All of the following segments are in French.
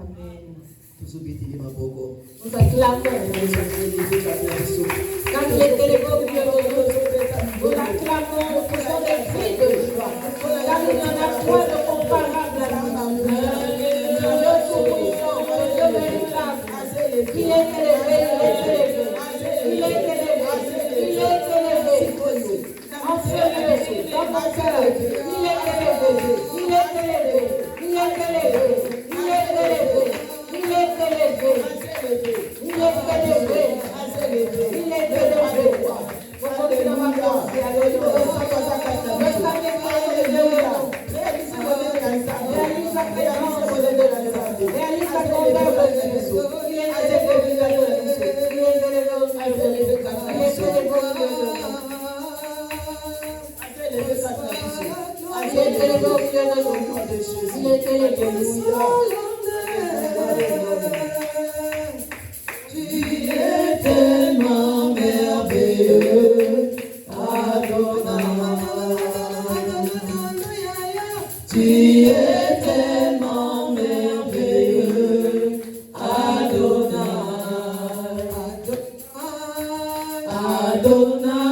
Amen. Tusubiri maboko. Nous acclamons quand il était le peuple de nous acclamons, nous faisons des cris de joie. Car il n'y en a point de comparable à nous. Il est élevé, il est élevé, il est élevé, il est élevé. En feu, dans mon cœur, il est élevé, il est élevé, il est élevé, il est élevé, il est élevé, il est élevé, il est élevé. Tu es tellement merveilleux, Adonai. Tu es tellement merveilleux, Adonai. Adonai.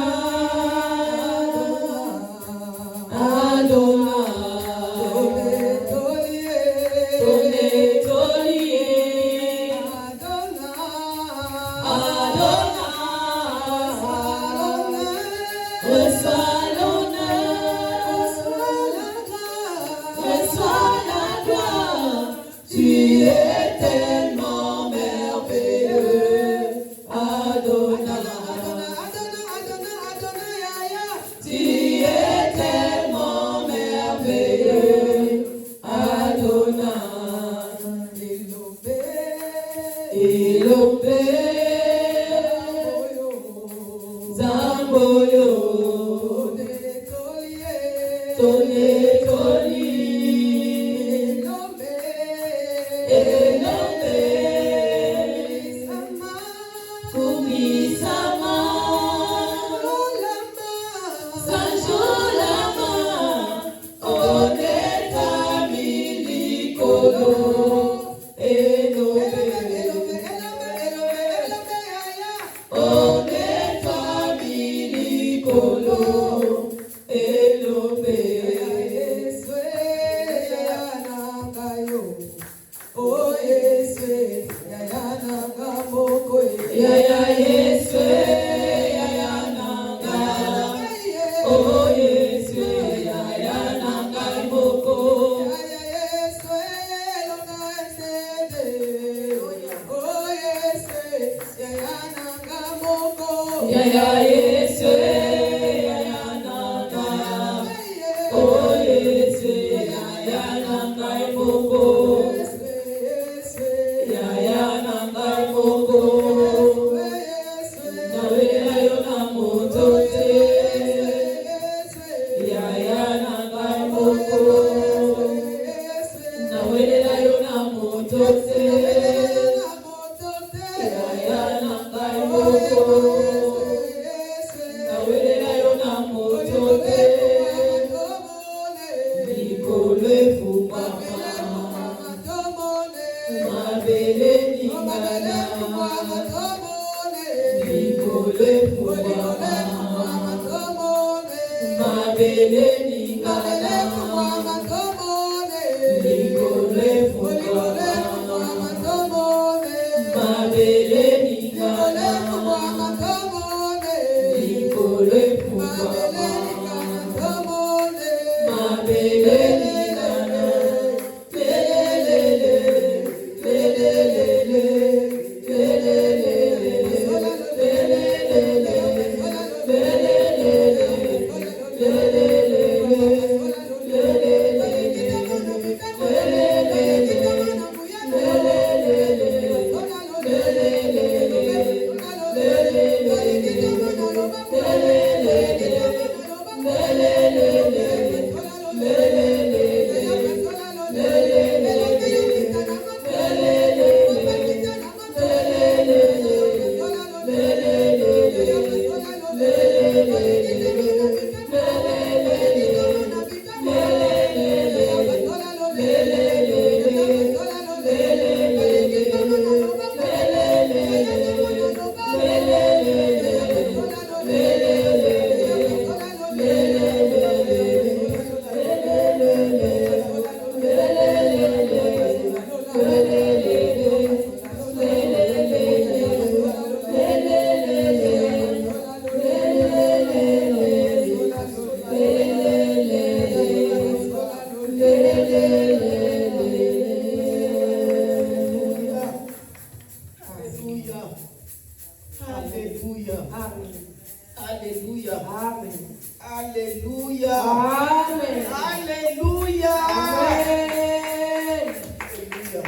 Alléluia. Amen. Alléluia. Amen.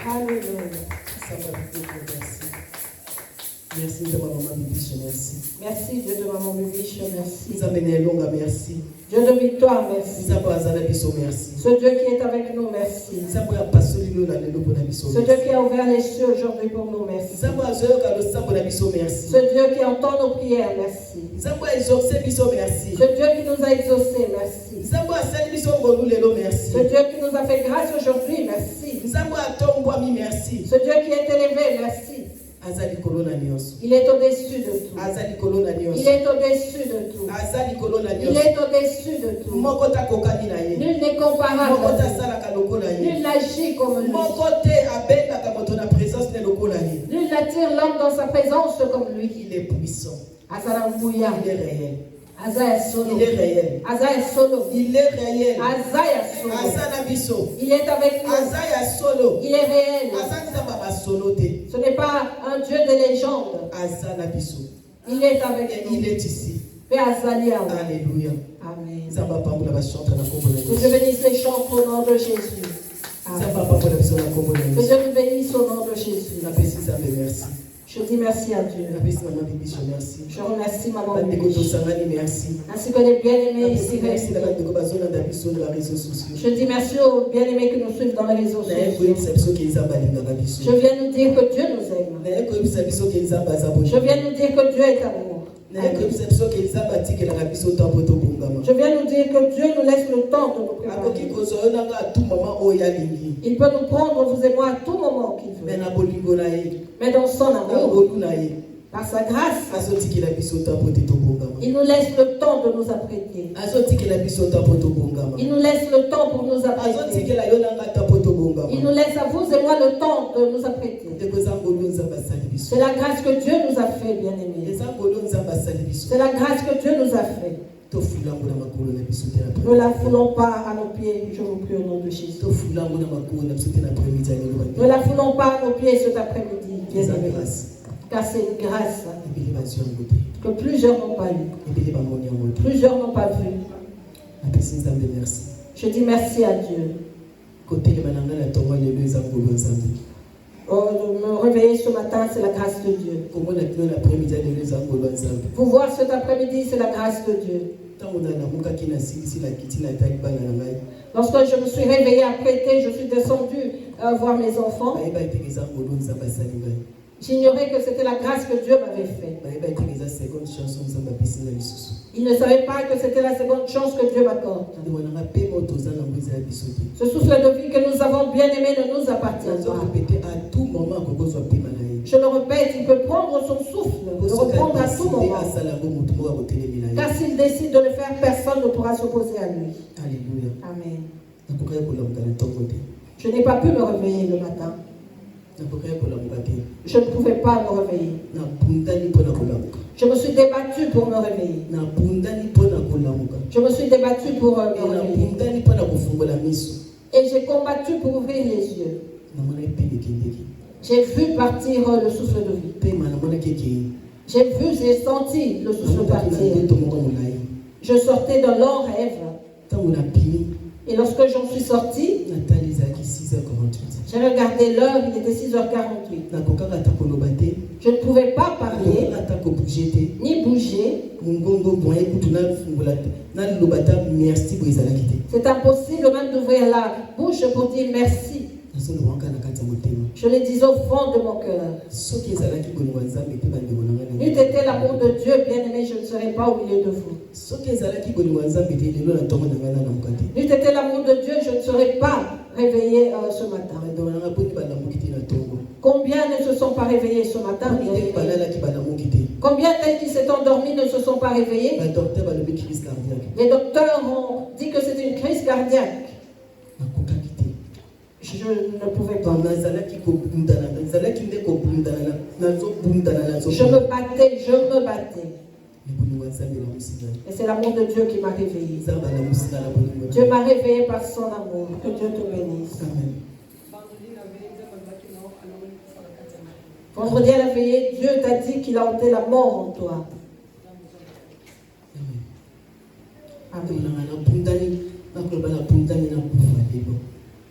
Alléluia. Merci de maman Bibiche, merci. Merci Dieu de maman Bibiche, merci. Nous amenez longue, merci. Dieu de victoire, merci. Nous avons merci. Ce Dieu qui est avec nous, merci. Nous avons passé le Ce Dieu qui a ouvert les cieux aujourd'hui pour nous, merci. Nous avons merci. Ce Dieu qui entend nos prières, merci. Nous avons exaucé, merci. Ce Dieu qui nous a exaucés, merci. Nous avons merci. Ce Dieu qui nous a fait grâce aujourd'hui, merci. Nous avons merci. Ce Dieu qui est élevé, merci. Il est au-dessus de tout. Il est au-dessus de tout. Il est au-dessus de tout. Nul n'est comparable. Nul n'agit comme lui. Nul n'attire l'homme dans sa présence comme lui. Il est puissant. Il est réel. Il est réel. Il est réel. Il est avec nous. Il est réel. Ce n'est pas un Dieu de légende. Il est avec nous. Il est ici. Alléluia. Amen. Que Dieu bénisse les chants au nom de Jésus. Amen. Que Dieu nous bénisse au nom de Jésus. Je dis merci à Dieu. Je remercie maman. Ainsi que les bien-aimés ici. Je dis merci aux bien-aimés qui nous suivent dans les réseaux sociaux. Je viens nous dire que Dieu nous aime. Je viens nous dire que Dieu est amour. Je viens nous dire que Dieu nous laisse le temps de nous préparer. Il peut nous prendre, vous et moi, à tout moment qu'il veut. Mais dans son amour, par sa grâce, il nous laisse le temps de nous apprêter. Il nous laisse le temps pour nous apprêter. Il nous laisse à vous et moi le temps de nous apprêter. C'est la grâce que Dieu nous a fait, bien-aimés. C'est la grâce que Dieu nous a fait. Ne la foulons pas à nos pieds, je vous prie au nom de Jésus. Ne la foulons pas à nos pieds cet après-midi, bien-aimés. Car c'est une grâce que plusieurs n'ont pas eu. Plusieurs n'ont pas vu. Je dis merci à Dieu. Me réveiller ce matin, c'est la grâce de Dieu. Vous voir cet après-midi, c'est la grâce de Dieu. Lorsque je me suis réveillée après, je suis descendue voir mes enfants. J'ignorais que c'était la grâce que Dieu m'avait faite. Ils ne savaient pas que c'était la seconde chance que Dieu m'accorde. Ce souffle de vie que nous avons bien aimé ne nous appartient pas. Je le répète, il peut prendre son souffle, le reprendre à tout moment. Car s'il décide de le faire, personne ne pourra s'opposer à lui. Alléluia. Amen. Je n'ai pas pu me réveiller le matin. Je ne pouvais pas me réveiller. Je me suis débattue pour me réveiller. Je me suis débattue pour me réveiller. Et j'ai combattu pour ouvrir les yeux. J'ai vu partir le souffle de vie. J'ai vu, j'ai senti le souffle partir. Je sortais d'un long rêve. Et lorsque j'en suis sortie, j'ai regardé l'heure, il était 6h48. Je ne pouvais pas parler, ni bouger. C'est impossible même d'ouvrir la bouche pour dire merci. Je le dis au fond de mon cœur. N'eût été l'amour de Dieu, bien-aimé, je ne serais pas au milieu de vous. N'eût été l'amour de Dieu, je ne serais pas réveillé ce matin. Combien ne se sont pas réveillés ce matin? Combien d'entre qui s'est endormis ne se sont pas réveillés? Les docteurs ont dit que c'était une crise cardiaque. Je ne pouvais pas. Je me battais. Et c'est l'amour de Dieu qui m'a réveillé. Dieu m'a réveillé par son amour. Que Dieu te bénisse. Vendredi à la veillée, Dieu t'a dit qu'il a ôté la mort en toi.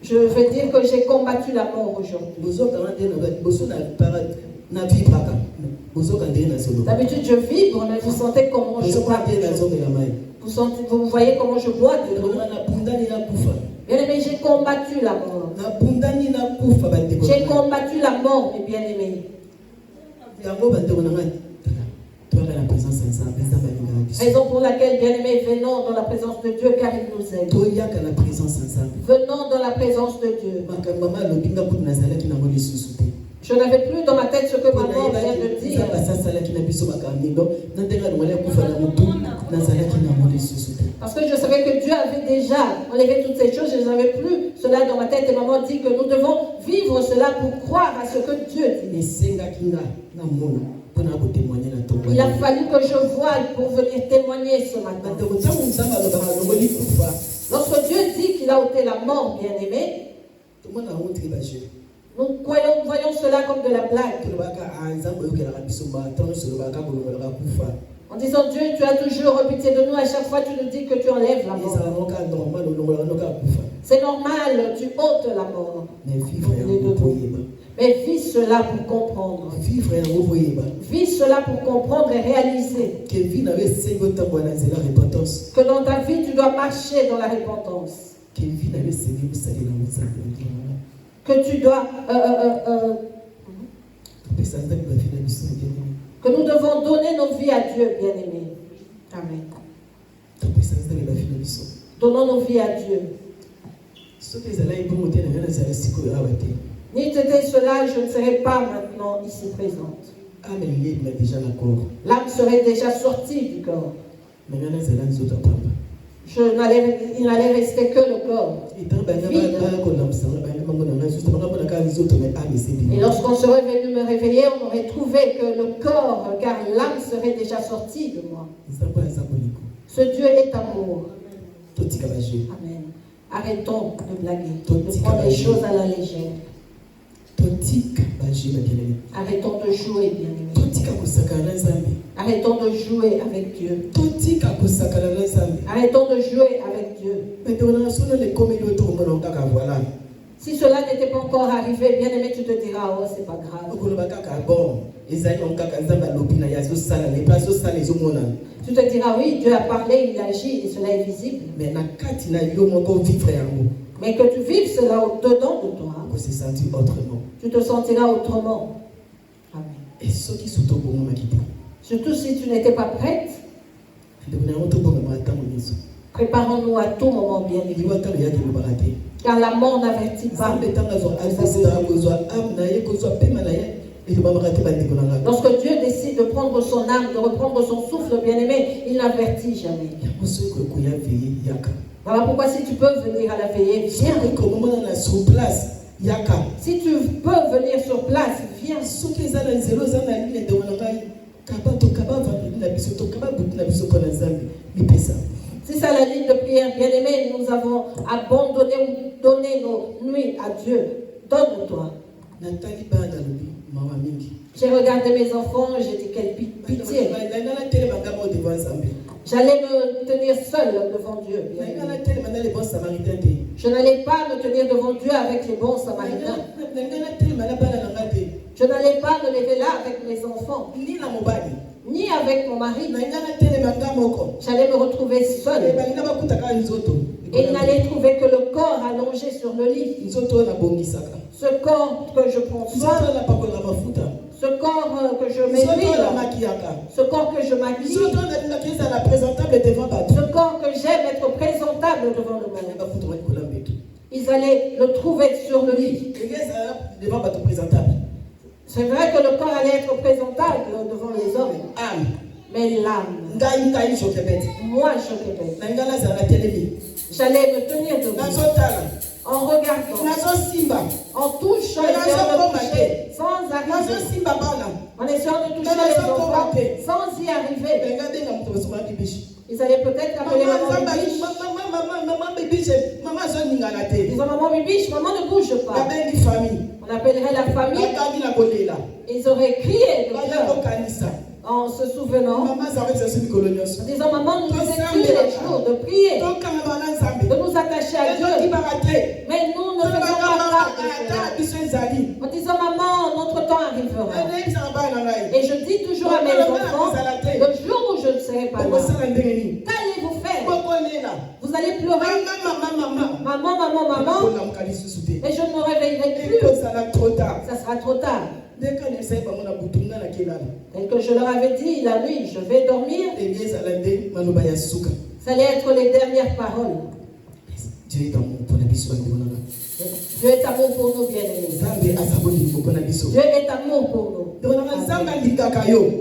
Je veux dire que j'ai combattu la mort aujourd'hui. D'habitude, je vibre, mais vous sentez comment je bois. Vous voyez comment je bois de l'eau. Bien aimé, j'ai combattu la mort. J'ai combattu la mort, mes bien-aimés. Raison pour laquelle, bien-aimés, venons dans la présence de Dieu car il nous aime. Venons dans la présence de Dieu. Je n'avais plus dans ma tête ce que maman vient de dire. Parce que je savais que Dieu avait déjà enlevé toutes ces choses, je n'avais plus cela dans ma tête. Et maman dit que nous devons vivre cela pour croire à ce que Dieu dit. Il a fallu que je voie pour venir témoigner ce matin. Lorsque Dieu dit qu'il a ôté la mort, bien aimé, nous voyons cela comme de la blague. En disant Dieu, tu as toujours pitié de nous, à chaque fois tu nous dis que tu enlèves la mort. C'est normal, tu ôtes la mort. Mais vis cela pour comprendre. Vis cela pour comprendre et réaliser que dans ta vie tu dois marcher dans la repentance. Que tu dois que nous devons donner nos vies à Dieu, bien-aimés. Amen. Donnons nos vies à Dieu. N'était cela, je ne serais pas maintenant ici présente. L'âme serait déjà sortie du corps. Il n'allait rester que le corps. Et lorsqu'on serait venu me réveiller, on aurait trouvé que le corps, car l'âme serait déjà sortie de moi. Ce Dieu est amour. Amen. Arrêtons de blaguer, de prendre les choses à la légère. Arrêtons de jouer, bien-aimés. Arrêtons de jouer avec Dieu. Arrêtons de jouer avec Dieu. Si cela n'était pas encore arrivé, bien aimé, tu te diras, oh, c'est pas grave. Tu te diras, oui, Dieu a parlé, il agit, et cela est visible. Mais que tu vives cela au-dedans de toi, tu te sentiras autrement. Amen. Surtout si tu n'étais pas prête, préparons-nous à tout moment, bien évidemment. Car la mort n'avertit pas. Lorsque Dieu décide de prendre son âme, de reprendre son souffle, bien-aimé, il n'avertit jamais. Voilà pourquoi si tu peux venir à la veillée, viens. Si tu peux venir sur place, viens. Si c'est la ligne de prière, bien-aimé, nous avons abandonné ou donné nos nuits à Dieu. Donne-toi. J'ai regardé mes enfants, j'ai dit quelle pitié. J'allais me tenir seul devant Dieu. Je n'allais pas me tenir devant Dieu avec les bons samaritains. Je n'allais pas me lever là avec mes enfants, ni avec mon mari. J'allais me retrouver seul. Et il n'allait trouver que le corps allongé sur le lit. Ce corps que je prends soin, ce corps que je m'épile, ce corps que je maquille, ce corps que j'aime être présentable devant le monde. Ils allaient le trouver sur le lit. C'est vrai que le corps allait être présentable devant les hommes. Mais l'âme, moi je répète, j'allais me tenir debout en regardant, en touchant, sans arriver, en essayant de toucher les enfants, sans y arriver. Ils allaient peut-être appeler maman Bibiche. Ils disent maman Bibiche, maman ne bouge pas. On appellerait la famille. Ils auraient crié de pleurs. en se souvenant, Maman, ça va être une colonie. en disant, maman, nous étions les jours de prier, Donc, quand on va dans de nous attacher à Dieu. Mais nous ne faisons pas part de cela. En disant, maman, notre temps arrivera. Et je dis toujours à mes enfants, le jour où je ne serai pas là, qu'allez-vous faire? Vous allez pleurer. Maman. Et je ne me réveillerai plus. Ça sera trop tard. Tel que je leur avais dit la nuit, je vais dormir. Ça allait être les dernières paroles. Dieu est amour pour la mission. Dieu est amour pour nous, bien-aimés. Dieu est amour pour nous.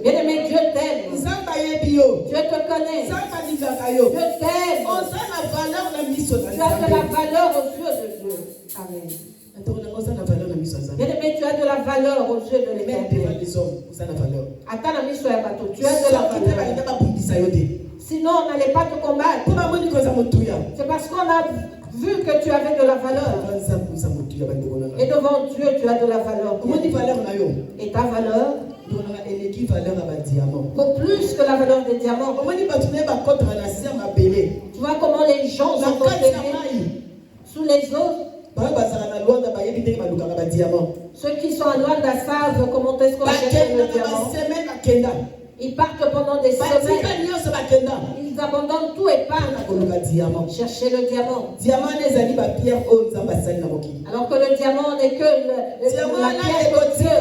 Bien-aimé, Dieu t'aime. Dieu te connaît. Dieu t'aime. Tu as de la valeur aux yeux de Dieu. Amen. Bien-aimé, tu as de la valeur aux yeux de l'Éternel. Attends la mission à bateau. Tu as de la valeur. Sinon, on n'allait pas te combattre. C'est parce qu'on a vu que tu avais de la valeur. Et devant Dieu, tu as de la valeur. Et ta valeur vaut plus que la valeur des diamants. Tu vois comment les gens sont enterrés sous les eaux. Ceux qui sont à Luanda savent comment est-ce qu'on cherche le diamant. Ils partent pendant des semaines. Ils abandonnent tout et partent chercher le diamant. Alors que le diamant n'est que la pierre que Dieu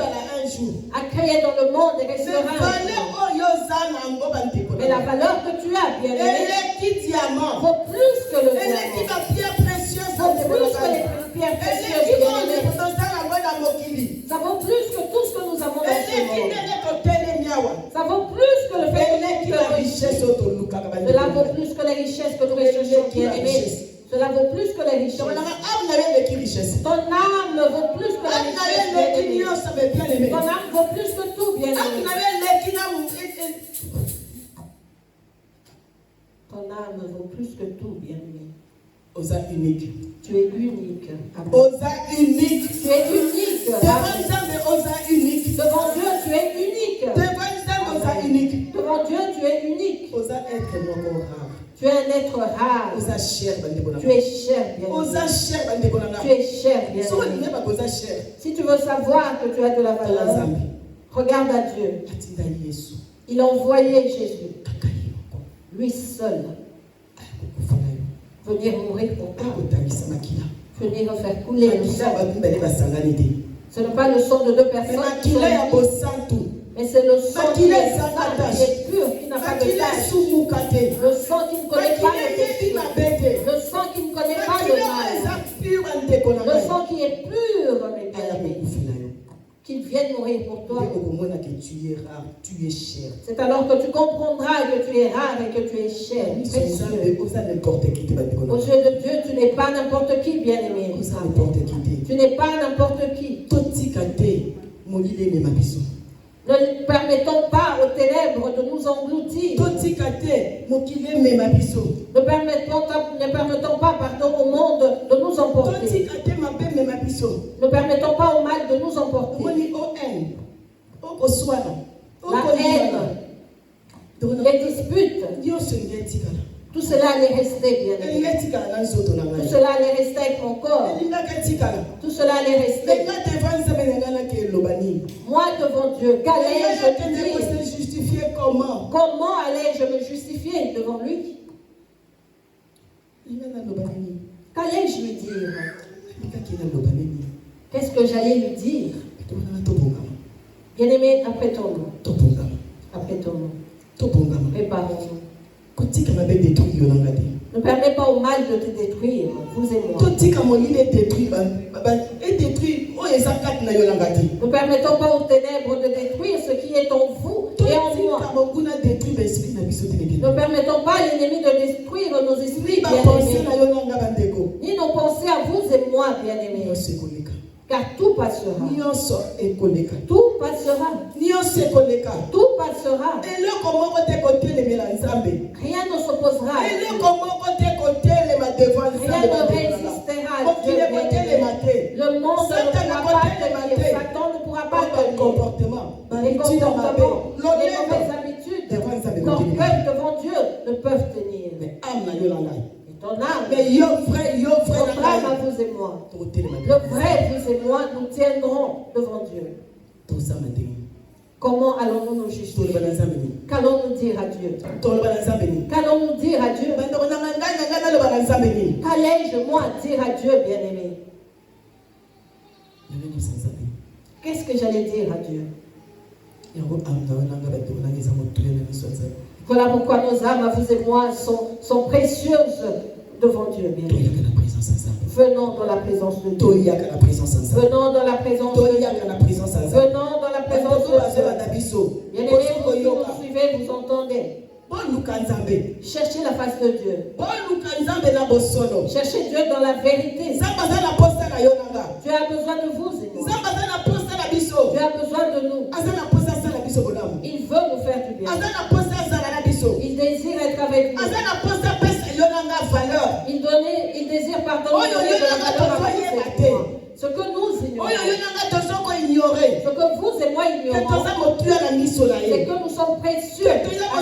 a créée dans le monde et restera. Mais la valeur que tu as, bien aimé, vaut plus que le diamant. Vaut plus que les pierres précieuses, bien aimé. Ça vaut plus que tout ce que nous avons dans ce monde. Ça vaut plus que le fait que cela vaut plus que les richesses que nous recherchons, bien aimés. Cela vaut plus que les richesses. Ton âme vaut plus que les richesses. Ton âme vaut plus que tout, bien aimé. Ton âme vaut plus que tout, bien aimé. Tu es unique. Tu es unique. Devant Dieu, tu es unique. Devant Dieu, tu es unique. Tu es un être rare. Tu es cher, bien aimé. Tu es cher, bien aimé. Si tu veux savoir que tu as de la valeur, regarde à Dieu. Il a envoyé Jésus, lui seul, venir mourir pour toi, venir faire couler le sang. Ce n'est pas le sang de deux personnes, mais c'est le sang qui est pur, qui n'a pas de tache. Le sang qui ne connaît pas le péché. Le sang qui ne connaît pas le mal. Le sang qui est pur, mes bien-aimés. Qu'il vienne mourir pour toi. C'est alors que tu comprendras que tu es rare et que tu es cher. Aux yeux de Dieu, tu n'es pas n'importe qui, bien-aimé. Tu n'es pas n'importe qui. Ne permettons pas aux ténèbres de nous engloutir. Ne permettons pas, au monde de nous emporter. Ne permettons pas au mal de nous emporter. La haine, les disputes, tout cela allait rester, bien aimé. Tout cela allait rester avec mon corps. Tout cela allait rester. Moi devant Dieu, qu'allais-je te dire? Comment allais-je me justifier devant lui? Qu'allais-je lui dire? Qu'est-ce que j'allais lui dire? Bien-aimé, apprêtons-nous. Apprêtons-nous. Préparons-nous. Ne permets pas au mal de te détruire, vous et moi. Ne permettons pas aux ténèbres de détruire ce qui est en vous et en moi. Ne permettons pas à l'ennemi de détruire nos esprits bien-aimés, ni nos pensées à vous et moi bien-aimés. Car tout passera. Tout passera. Tout passera. Rien ne s'opposera. Rien ne résistera à Dieu. Le monde ne pourra pas tenir. Satan ne pourra pas tenir. Les comportements, les mauvais âme. Mais yo frère Notre âme à vous et moi. Le vrai vous et moi, nous tiendrons devant Dieu. Comment allons-nous nous justifier? Qu'allons-nous dire à Dieu? Qu'allons-nous dire à Dieu? Qu'allais-je moi dire à Dieu, bien-aimé? Qu'est-ce que j'allais dire à Dieu? Voilà pourquoi nos âmes, à vous et moi, sont précieuses devant Dieu, bien-aimé. Venons dans la présence de Dieu. Venons dans la présence de Dieu. Venons dans la présence de Dieu. Bien-aimés, vous qui nous suivez, vous entendez. Cherchez la face de Dieu. Cherchez Dieu dans la vérité. Dieu a besoin de vous et moi. Dieu a besoin de nous. Il veut nous faire du bien. Il désire être avec nous. Il désire pardonner de la valeur à vous et moi. Ce que nous ignorons, ce que vous et moi ignorons, c'est que nous sommes précieux à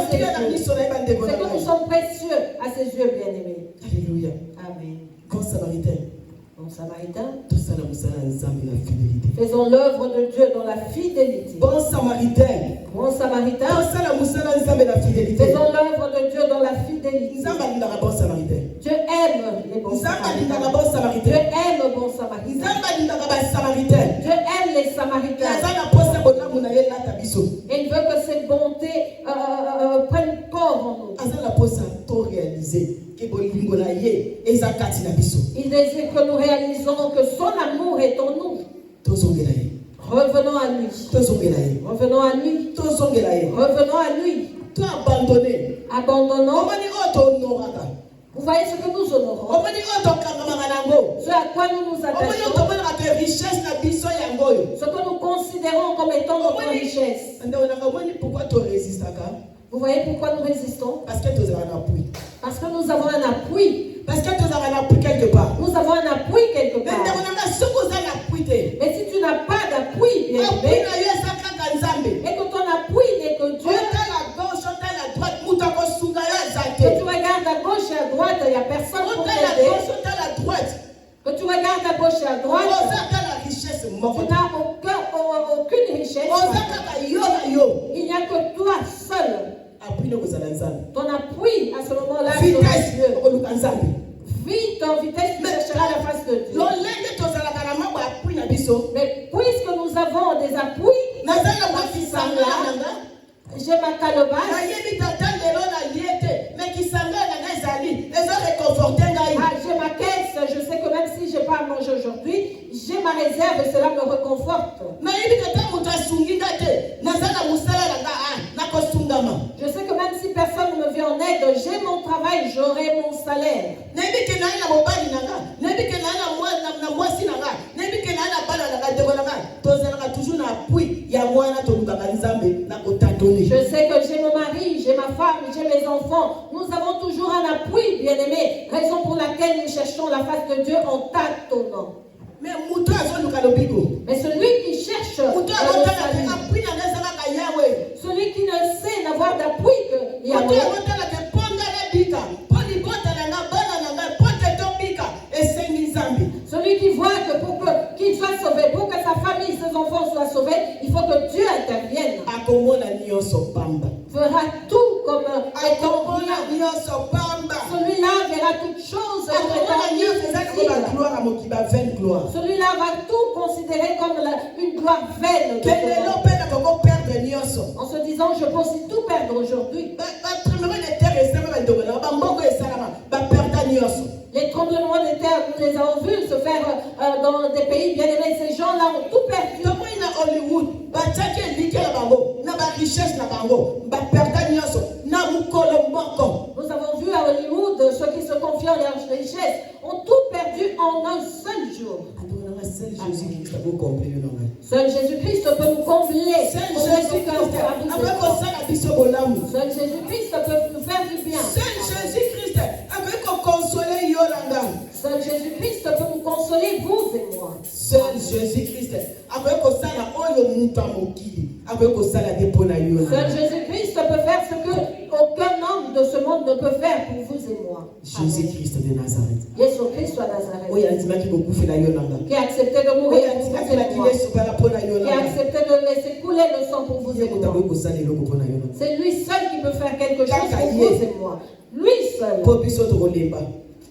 ses yeux. C'est que nous sommes précieux à ses yeux, bien-aimés. Alléluia. Amen. Bon Samaritain. Bon Samaritain. Faisons l'œuvre de Dieu dans la fidélité. Bon Samaritain. Bon Samaritain. Faisons l'œuvre de Dieu dans la fidélité. Dieu aime les bons Samaritains. Dieu aime les bons Samaritains. Dieu aime les Samaritains. Et il veut que cette bonté prenne corps en nous. Il désire que nous réalisons que son amour est en nous. Revenons à lui. Revenons à lui. Revenons à lui. Abandonnons. Vous voyez ce que nous honorons. Ce à quoi nous nous attachons. Ce que nous considérons comme étant notre richesse. Vous voyez pourquoi nous résistons? Parce que nous avons un appui. Quelque part. Nous avons un appui quelque part. Mais si tu n'as pas d'appui, bien aimé, et que ton appui n'est que Dieu, que tu regardes à gauche et à droite, il n'y a personne pour t'aider. Que tu regardes à gauche et à droite, tu n'as aucune richesse. Il n'y a que toi seul. Ton appui à ce moment-là, Dieu. Vite en vitesse, tu chercheras la face de Dieu. Mais puisque nous avons des appuis, j'ai ma calebasse. J'ai ma caisse, je sais que même si je n'ai pas à manger aujourd'hui, j'ai ma réserve et cela me réconforte. Je sais que même si personne ne me vient en aide, j'ai mon travail, j'aurai mon salaire. Je sais que j'ai mon mari, j'ai ma femme, j'ai mes enfants. Nous avons toujours un appui, bien-aimé. Raison pour laquelle nous cherchons la face de Dieu en tâtonnant. Mais celui qui cherche celui qui ne sait n'avoir d'appui que Yahweh, celui qui voit que qu'il soit sauvé, pour que sa famille, ses enfants soient sauvés, il faut que Dieu intervienne. Fera tout comme étant bien. Celui-là verra toutes choses celui-là va tout considérer comme une gloire vaine. En se disant, je peux aussi tout perdre aujourd'hui. Les tremblements de terre, nous les avons vus se faire dans des pays bien aimés. Ces gens-là ont tout perdu. Nous avons vu à Hollywood ceux qui se confient en leurs richesses ont tout perdu en un seul jour. Seul Jésus-Christ peut nous combler. Seul Jésus-Christ peut nous faire du bien. Seul Jésus-Christ peut nous consoler, vous et moi. Seul Jésus-Christ peut faire ce que aucun homme de ce monde ne peut faire pour vous et moi. Jésus-Christ de Nazareth. Yesu Kristo wa Nazareth. Oyo andimaki kokufela yo nanga. Qui a accepté de mourir Oyo pour vous andimaki et na moi. kileso bala pona yo Qui a nanga. accepté de laisser couler le sang pour vous Ye et moi. motaboyi kosala eloko pona yo nanga. C'est lui seul qui peut faire quelque chose Kaka pour ye. vous et moi. Lui seul. Po biso tokolemba.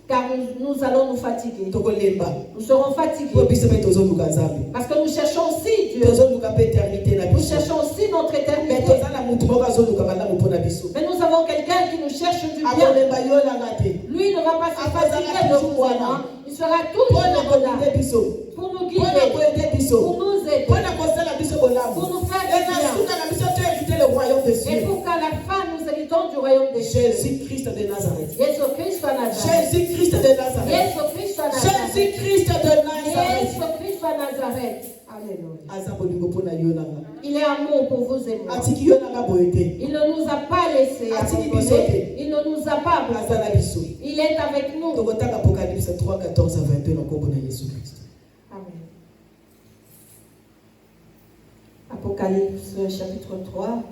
Car nous allons nous fatiguer. Tokolemba. Nous serons fatigués. Po biso pe tozoluka Nzambe. Parce que nous cherchons aussi Dieu. Tozoluka pe éternité na Nous biso. cherchons aussi notre Mais éternité. tozala mutu moko azoluka malamu pona biso. Mais nous avons quelqu'un qui nous cherche du bien. Akolemba yo nanga te. Lui ne va pas se fatiguer de vous et moi. Il sera toujours Pona là kolide biso. pour nous Pona guider, koyede biso. pour nous aider, Pona kosala biso bolamu. pour nous faire Et du na bien. suka na biso to éviter le royaume des Et cieux. pour qu'à la fin nous héritons du royaume des cieux. Jésus-Christ de Nazareth. Jésus Christ à Nazareth. Jésus-Christ de Nazareth. Jésus Christ à Nazareth. Jésus-Christ de Nazareth. Jésus Christ à Nazareth. Alléluia. Aza bolingo pona yo nanga. Il est amour pour vous et moi. Atiki yo nanga boyete. Il ne nous a pas laissés abandonnés. Il ne nous a pas Azala abandonnés. biso. Il est avec nous. Tokotaka Apocalypse 3, 14 à 22 na kombo na Jésus-Christ. Amen. Apocalypse chapitre 3,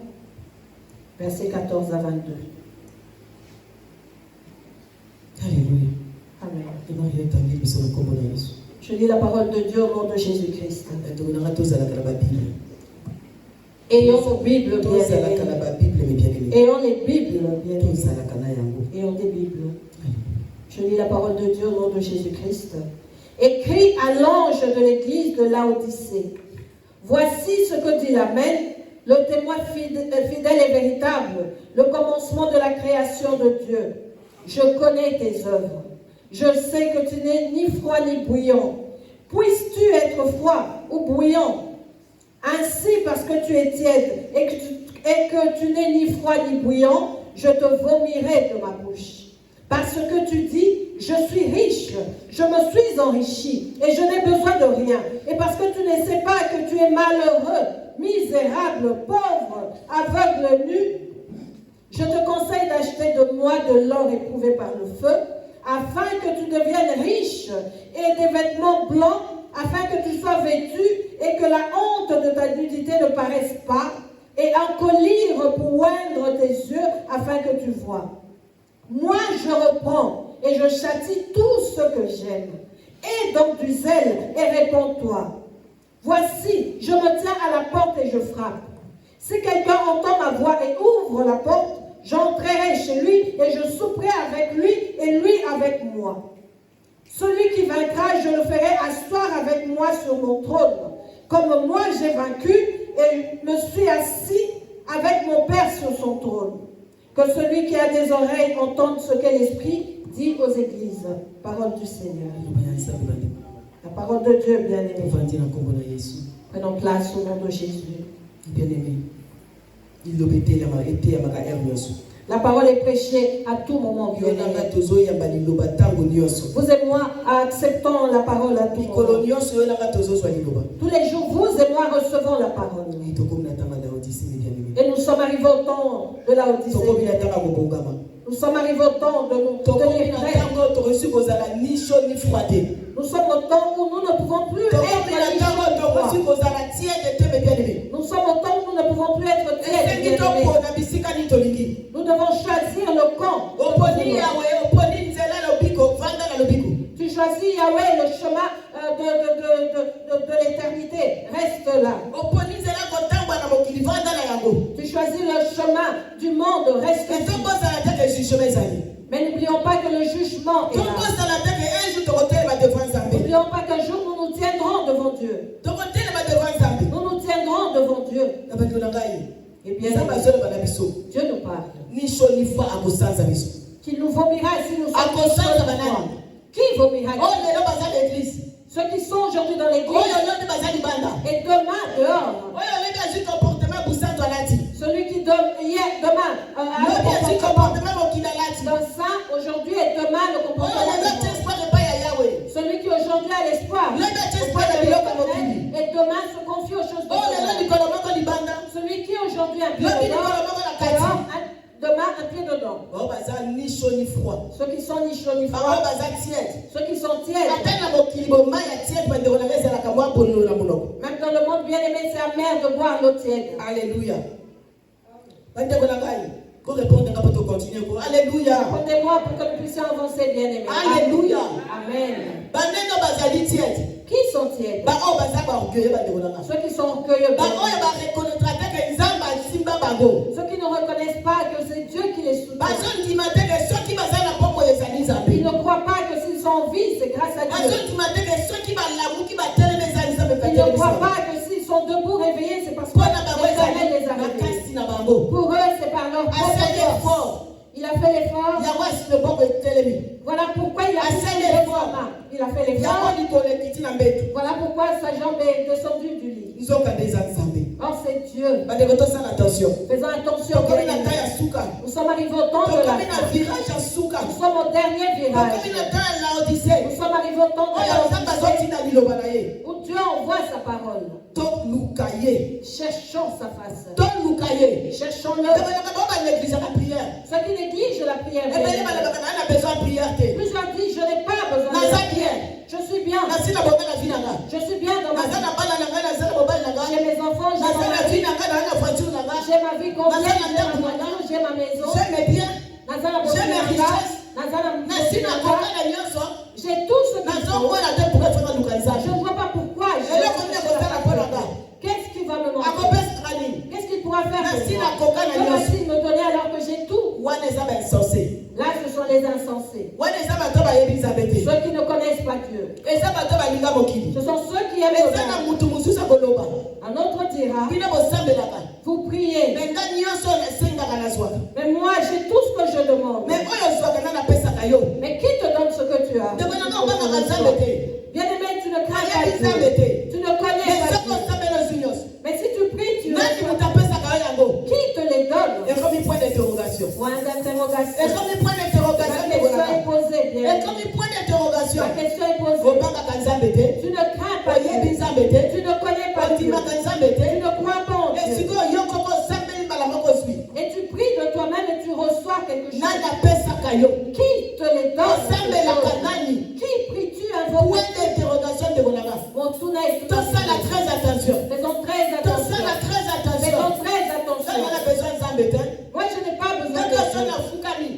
versets 14 à 22. Alléluia. Amen. Et non, il est en Bible sur le kombo na Jésus. Je lis la parole de Dieu au nom de Jésus-Christ. Tokonanga tozalaka na Bible. Ayons nos Bibles bien Tozalaka na aimées. Bible mais bien aimé. Ayons les Bibles bien aimées. Tozalaka na yango. Ayons des Bibles. Je lis la parole de Dieu au nom de Jésus-Christ. Écrit à l'ange de l'église de Laodicée. Voici ce que dit l'Amen, le témoin fidèle et véritable, le commencement de la création de Dieu. Je connais tes œuvres. Je sais que tu n'es ni froid ni bouillant. Puisses-tu être froid ou bouillant? Ainsi, parce que tu es tiède et que tu n'es ni froid ni bouillant, je te vomirai de ma bouche. Parce que tu dis, je suis riche, je me suis enrichi et je n'ai besoin de rien. Et parce que tu ne sais pas que tu es malheureux, misérable, pauvre, aveugle, nu, je te conseille d'acheter de moi de l'or éprouvé par le feu, afin que tu deviennes riche et des vêtements blancs, afin que tu sois vêtu et que la honte de ta nudité ne paraisse pas, et un collier pour oindre tes yeux, afin que tu vois. Moi, je reprends et je châtie tout ce que j'aime. Aie donc du zèle et réponds-toi. Voici, je me tiens à la porte et je frappe. Si quelqu'un entend ma voix et ouvre la porte, j'entrerai chez lui et je souperai avec lui et lui avec moi. Celui qui vaincra, je le ferai asseoir avec moi sur mon trône, comme moi j'ai vaincu et me suis assis avec mon Père sur son trône. Que celui qui a des oreilles entende ce que l'Esprit dit aux églises. Parole du Seigneur. La parole de Dieu, bien-aimé. Prenons place au nom de Jésus. Bien-aimé. La parole est prêchée à tout moment. Vous et moi acceptons la parole à tout moment. Tous les jours, vous et moi recevons la parole. Et nous sommes arrivés au temps de la Odyssée. Nous sommes arrivés au temps de nous tenir prêts. Nous sommes au temps où nous ne pouvons plus être ni froids. Nous sommes au temps où nous ne pouvons plus être tièdes. Nous devons choisir le camp. Tu choisis Yahweh, le chemin de l'éternité. Reste là. Tu choisis le chemin du monde. Reste là. Mais n'oublions pas que le jugement est là. N'oublions pas qu'un jour nous nous tiendrons devant Dieu. Nous nous tiendrons devant Dieu. Et bien, Dieu nous parle. Qu'il nous vomira si nous sommes. Qui vomira? Ceux qui sont aujourd'hui dans l'église et demain dehors. Celui qui demain a le comportement d'un saint aujourd'hui et demain le comportement d'un saint. Celui qui aujourd'hui a l'espoir et demain se confie aux choses de Dieu. Celui qui aujourd'hui a un pied dedans, demain un pied dedans. Ceux qui sont ni chauds ni froids. Ceux qui sont tièdes. Même dans le monde bien aimé, c'est amer de boire l'eau tiède. Alléluia. Qu'on réponde à pour continuer. Alléluia. Répondez-moi pour que nous puissions avancer, bien-aimés. Alléluia. Amen. Baneno bazali tiède. Qui sont tièdes? Ba o bazaba orgueilleux ba dekolanga. Ceux qui sont orgueilleux. Ba o ba reconnaître que nzamba simba bago. Ceux qui ne reconnaissent pas que c'est Dieu qui les soutient. Ba son dimate que ceux qui bazala pomo ezali nzambe. Ils ne croient pas que s'ils sont en vie, c'est grâce à Dieu. Ba son dimate que ceux qui balamu qui batele ezali nzambe. Ils ne croient pas que s'ils sont debout réveillés, c'est parce que l'Éternel les a réveillés. Pour eux, c'est par leur propre force. Il a fait l'effort. Voilà pourquoi il a fait l'effort. Il a fait l'effort. Voilà pourquoi sa jambe est descendue du lit. Or, c'est Dieu. Faisons attention. Nous sommes arrivés au temps de la fin. Nous sommes au dernier virage. Nous sommes arrivés au temps de la fin où Dieu envoie sa parole. Cherchons sa face. Cherchons-le. Ceux qui négligent la prière. Plusieurs disent, je n'ai pas besoin de la prière. Je suis bien. Je suis bien dans ma vie. J'ai mes enfants, j'ai ma vie. J'ai ma vie complète, j'ai ma voiture, j'ai ma maison. J'ai mes richesses. J'ai tout ce qu'il faut. Je ne vois pas pourquoi. Qu'est-ce qui va me manquer? Qu'est-ce qu'il pourra faire pour moi? Que va-t-il me donner alors que j'ai tout? Là, ce sont les insensés. Ceux qui ne connaissent pas Dieu. Ce sont ceux qui aiment le monde. Un autre dira, vous priez. Mais moi, j'ai tout ce que je demande. Mais qui te donne ce que tu as? Bien-aimé, tu ne crains pas Dieu. Tu ne connais pas Dieu. Mais si tu pries, tu qui te les donne? Point d'interrogation. Point d'interrogation. Point d'interrogation. La question est posée, bien. Point d'interrogation. La question est posée. Tu ne crains pas Dieu. Tu ne connais pas Dieu. Tu ne crois pas en Dieu. Et tu pries de toi-même et tu reçois quelque chose. Qui te les donne? Qui pries-tu à vos point d'interrogation de mon amant. Tout ça, la très attention. Faisons très attention. Tout ça, la très attention. Faisons très attention. Ça, on a besoin d'embêter. Moi, je n'ai pas besoin de ça.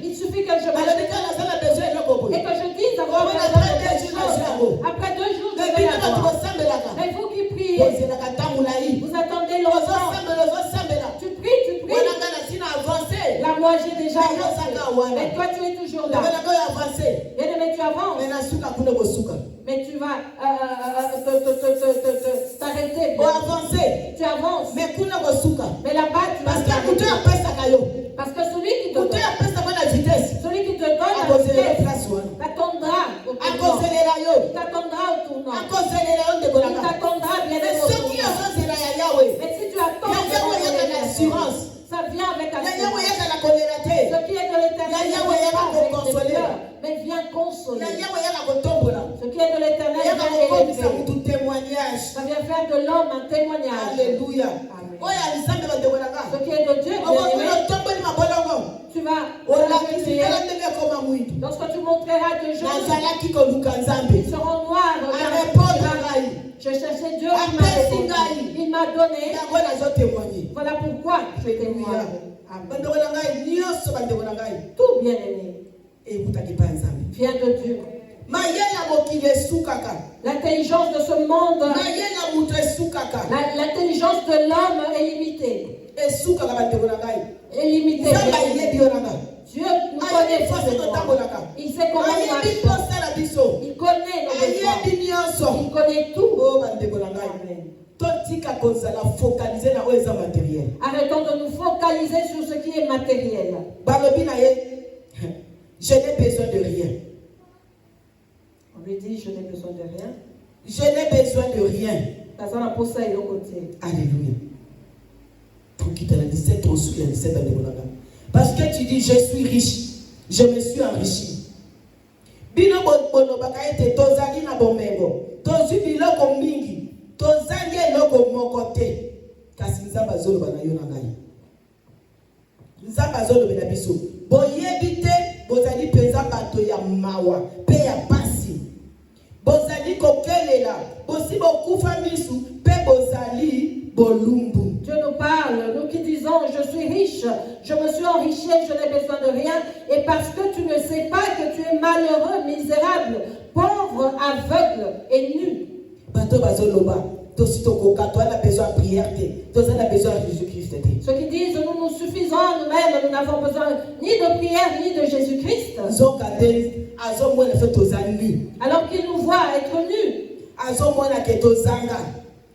Il suffit que je me et que je dise à votre après 2 jours, je vais l'avoir. Mais vous qui priez, vous attendez longtemps. Tu pries. Là, moi, j'ai déjà avancé. Mais toi, tu es toujours là. Bien-aimé, tu avances. Mais tu vas t'arrêter. Tu avances. Mais là-bas, tu vas t'arrêter. Parce que celui qui te donne, celui qui te donne la vitesse, t'attendra au tournant. Il t'attendra au tournant. Il t'attendra bien au tournant. Mais si tu attends, ça vient avec assurance. Ce qui est de l'éternel, mais vient consoler. Ce qui est de l'éternel, vient élever. Ça vient faire de l'homme un témoignage. Alléluia. Ce qui est de Dieu, tu vas lorsque tu montreras tes gens, ils seront noirs. Je cherchais Dieu, il m'a donné. Voilà pourquoi je témoigne. Tout bien aimé vient de Dieu. L'intelligence de ce monde, l'intelligence de l'homme est limitée. Est limitée. Dieu nous connaît. Il sait comment marcher. Il connaît nos besoins. Il connaît tout. Arrêtons de nous focaliser sur ce qui est matériel. Je n'ai besoin de rien. On lui dit, je n'ai besoin de rien. Je n'ai besoin de rien. Alléluia. Parce que tu dis, je suis riche. Je me suis enrichi. Bino bono bakaete tozali na bomengo. Tozu biloko mingi. Tozangi eloko moko te. Kasi nzamba zolo bana yo na ngai. Nzamba zolo bena biso. Boyebi te bozali penza bato ya mawa pe ya pasi. Bozali kokelela. Bosi bokufa misu pe bozali bolumbu. Dieu nous parle, nous qui disons, je suis riche. riche, je me suis enrichi et je n'ai besoin de rien. Et parce que tu ne sais pas que tu es malheureux, misérable, pauvre, aveugle et nu. Bato bazoloba, tosi tokoka, toi la besoin de prière, toi la besoin de Jésus-Christ. Ceux qui disent nous nous suffisons à nous-mêmes, nous n'avons besoin ni de prière ni de Jésus-Christ. Alors qu'ils nous voient être nus,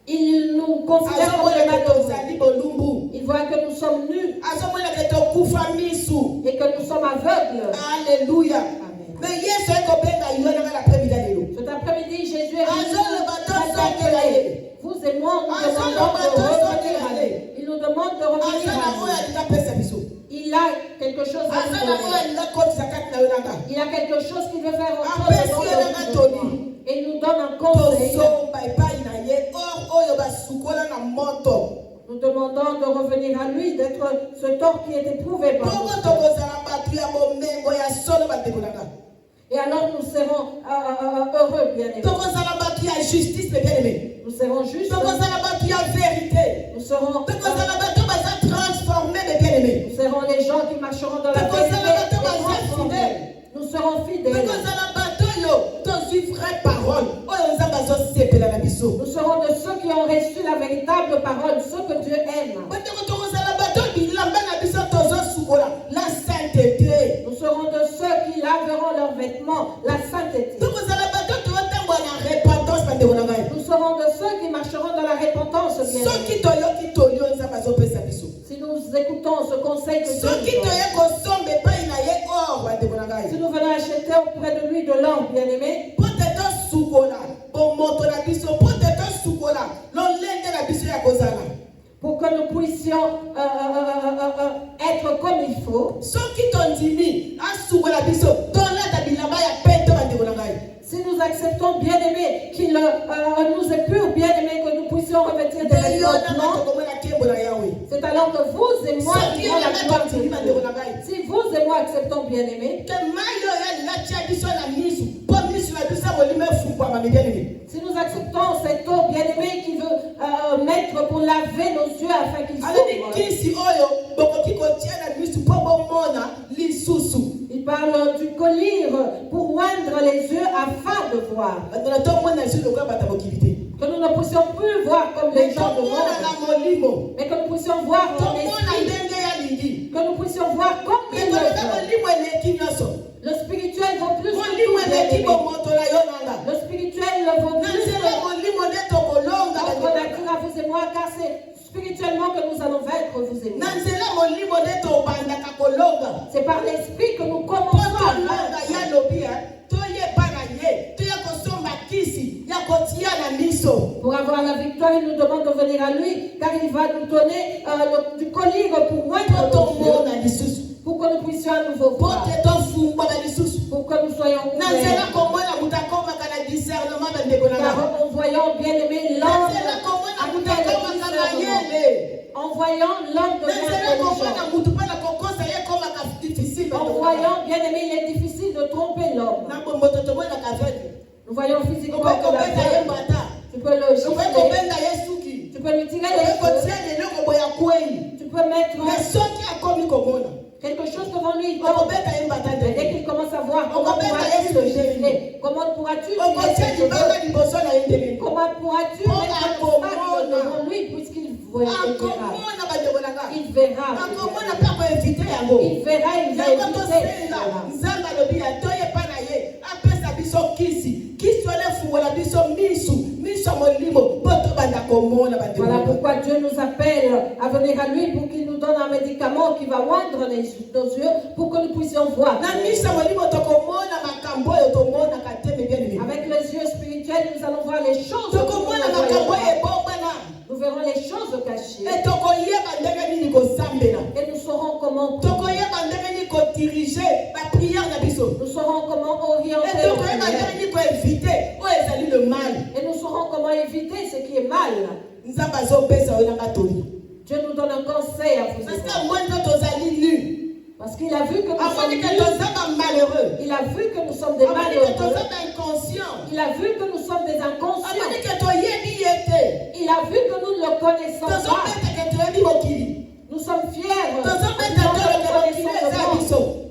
ils nous considèrent comme des malheureux. Ils voient que nous sommes nus et que nous sommes aveugles. Alléluia. Mais cet après-midi, Jésus est venu vous et moi, nous demandons de revenir à lui. Il nous demande de revenir à lui. Il a quelque chose à nous donner. Il a quelque chose qu'il veut faire entrer dans notre vie. Et il nous donne un conseil. Nous demandons de revenir à lui, d'être ce tort qui est éprouvé par nous. Et alors nous serons heureux, bien-aimés. Nous serons justes. Nous serons nous serons les gens qui marcheront dans la vérité. Nous serons fidèles. Nous serons de ceux qui ont reçu la véritable parole, ceux que Dieu aime. La sainteté. Nous serons de ceux qui laveront leurs vêtements, la sainteté. Nous serons de ceux qui marcheront dans la repentance. Si nous écoutons ce conseil que Dieu nous donne, si nous venons acheter auprès de lui de l'or, bien-aimé, pour que nous puissions être comme il faut. Si nous acceptons, bien-aimé, qu'il nous épure, bien-aimé, que nous puissions revêtir des vêtements blancs, c'est alors que vous et moi vivons la gloire de Dieu. Si vous et moi acceptons, bien-aimé, si nous acceptons cette eau, bien-aimé, qui veut mettre pour laver nos yeux afin qu'ils s'ouvrent. Il parle du collyre pour oindre les yeux afin de voir. Que nous ne puissions plus voir comme les gens de monde, mais que nous puissions voir en esprit. Que nous puissions voir comme ils le veulent. Le spirituel vaut plus que tout. Le spirituel vaut plus que notre nature à vous et moi, car c'est spirituellement que nous allons vaincre vous et moi. C'est par l'esprit que nous commençons à vaincre. Pour avoir la victoire, il nous demande de venir à lui, car il va nous donner du collyre pour oindre nos yeux, pour que nous puissions à nouveau voir, pour que nous soyons clairs. Car en voyant, bien aimé, l'homme en voyant l'homme devient intelligent. En voyant, bien aimé, il est difficile de tromper l'homme. Nous voyons physiquement que la femme, tu peux le gifler, tu peux lui tirer les cheveux, tu peux mettre quelque chose devant lui. Et dès qu'il commence à voir, comment pourras-tu le gifler? Comment pourras-tu tirer ses cheveux? Comment pourras-tu mettre un obstacle devant lui puisqu'il verra? Il verra. Il verra, il va éviter. Voilà pourquoi Dieu nous appelle à venir à lui pour qu'il nous donne un médicament qui va oindre nos yeux pour que nous puissions voir. Avec les yeux spirituels, nous allons voir les choses. Nous verrons les choses cachées. Et nous saurons comment diriger la prière. Nous saurons comment orienter le mal. Et nous saurons comment éviter ce qui est mal. Dieu nous donne un conseil à vous. Parce qu'il a vu que nous sommes malheureux. Il a vu que nous sommes des malheureux. Il a vu que nous sommes des inconscients. Il a vu que nous ne le connaissons pas. Nous sommes fiers.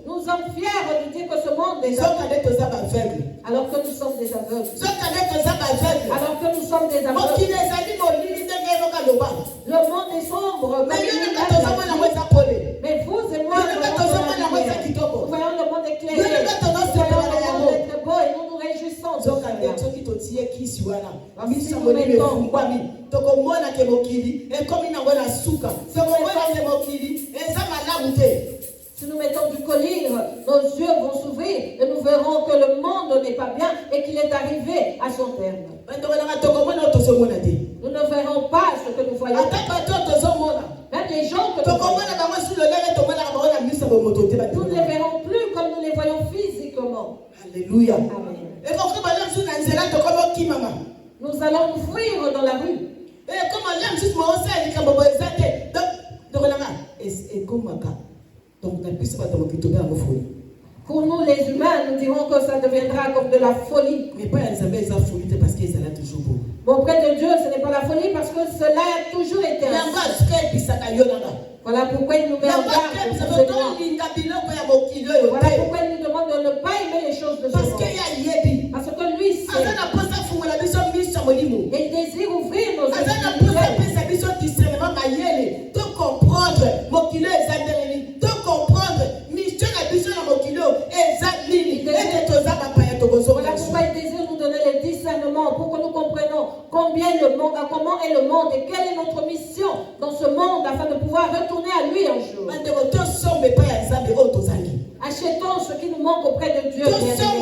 Nous sommes fiers de dire que ce monde est aveugle. Alors que nous sommes des aveugles. Alors que nous sommes des aveugles. Le monde est sombre. Mais vous et moi, nous voyons le monde éclairé. Nous voyons le monde est très beau et nous nous réjouissons. Si nous mettons du collier, nos yeux vont s'ouvrir et nous verrons que le monde n'est pas bien et qu'il est arrivé à son terme. Nous ne verrons pas ce que nous voyons. Même les gens que nous ne les verrons plus comme nous les voyons physiquement. Alléluia. Amen. Nous allons nous fuir dans la rue. Pour nous les humains, nous dirons que ça deviendra comme de la folie. Mais pas parce que ça a toujours beau. Bon, auprès de Dieu, ce n'est pas la folie parce que cela a toujours été ainsi. Voilà pourquoi il nous met en garde. Voilà pourquoi il nous demande de ne pas aimer les choses de ce monde. Parce que lui sait. Et il désire ouvrir nos Voilà pourquoi il désire nous donner les discernements pour que nous comprenions combien le monde, comment est le monde et quelle est notre mission dans ce monde afin de pouvoir retourner à lui un jour. Achetons ce qui nous manque auprès de Dieu. Achetons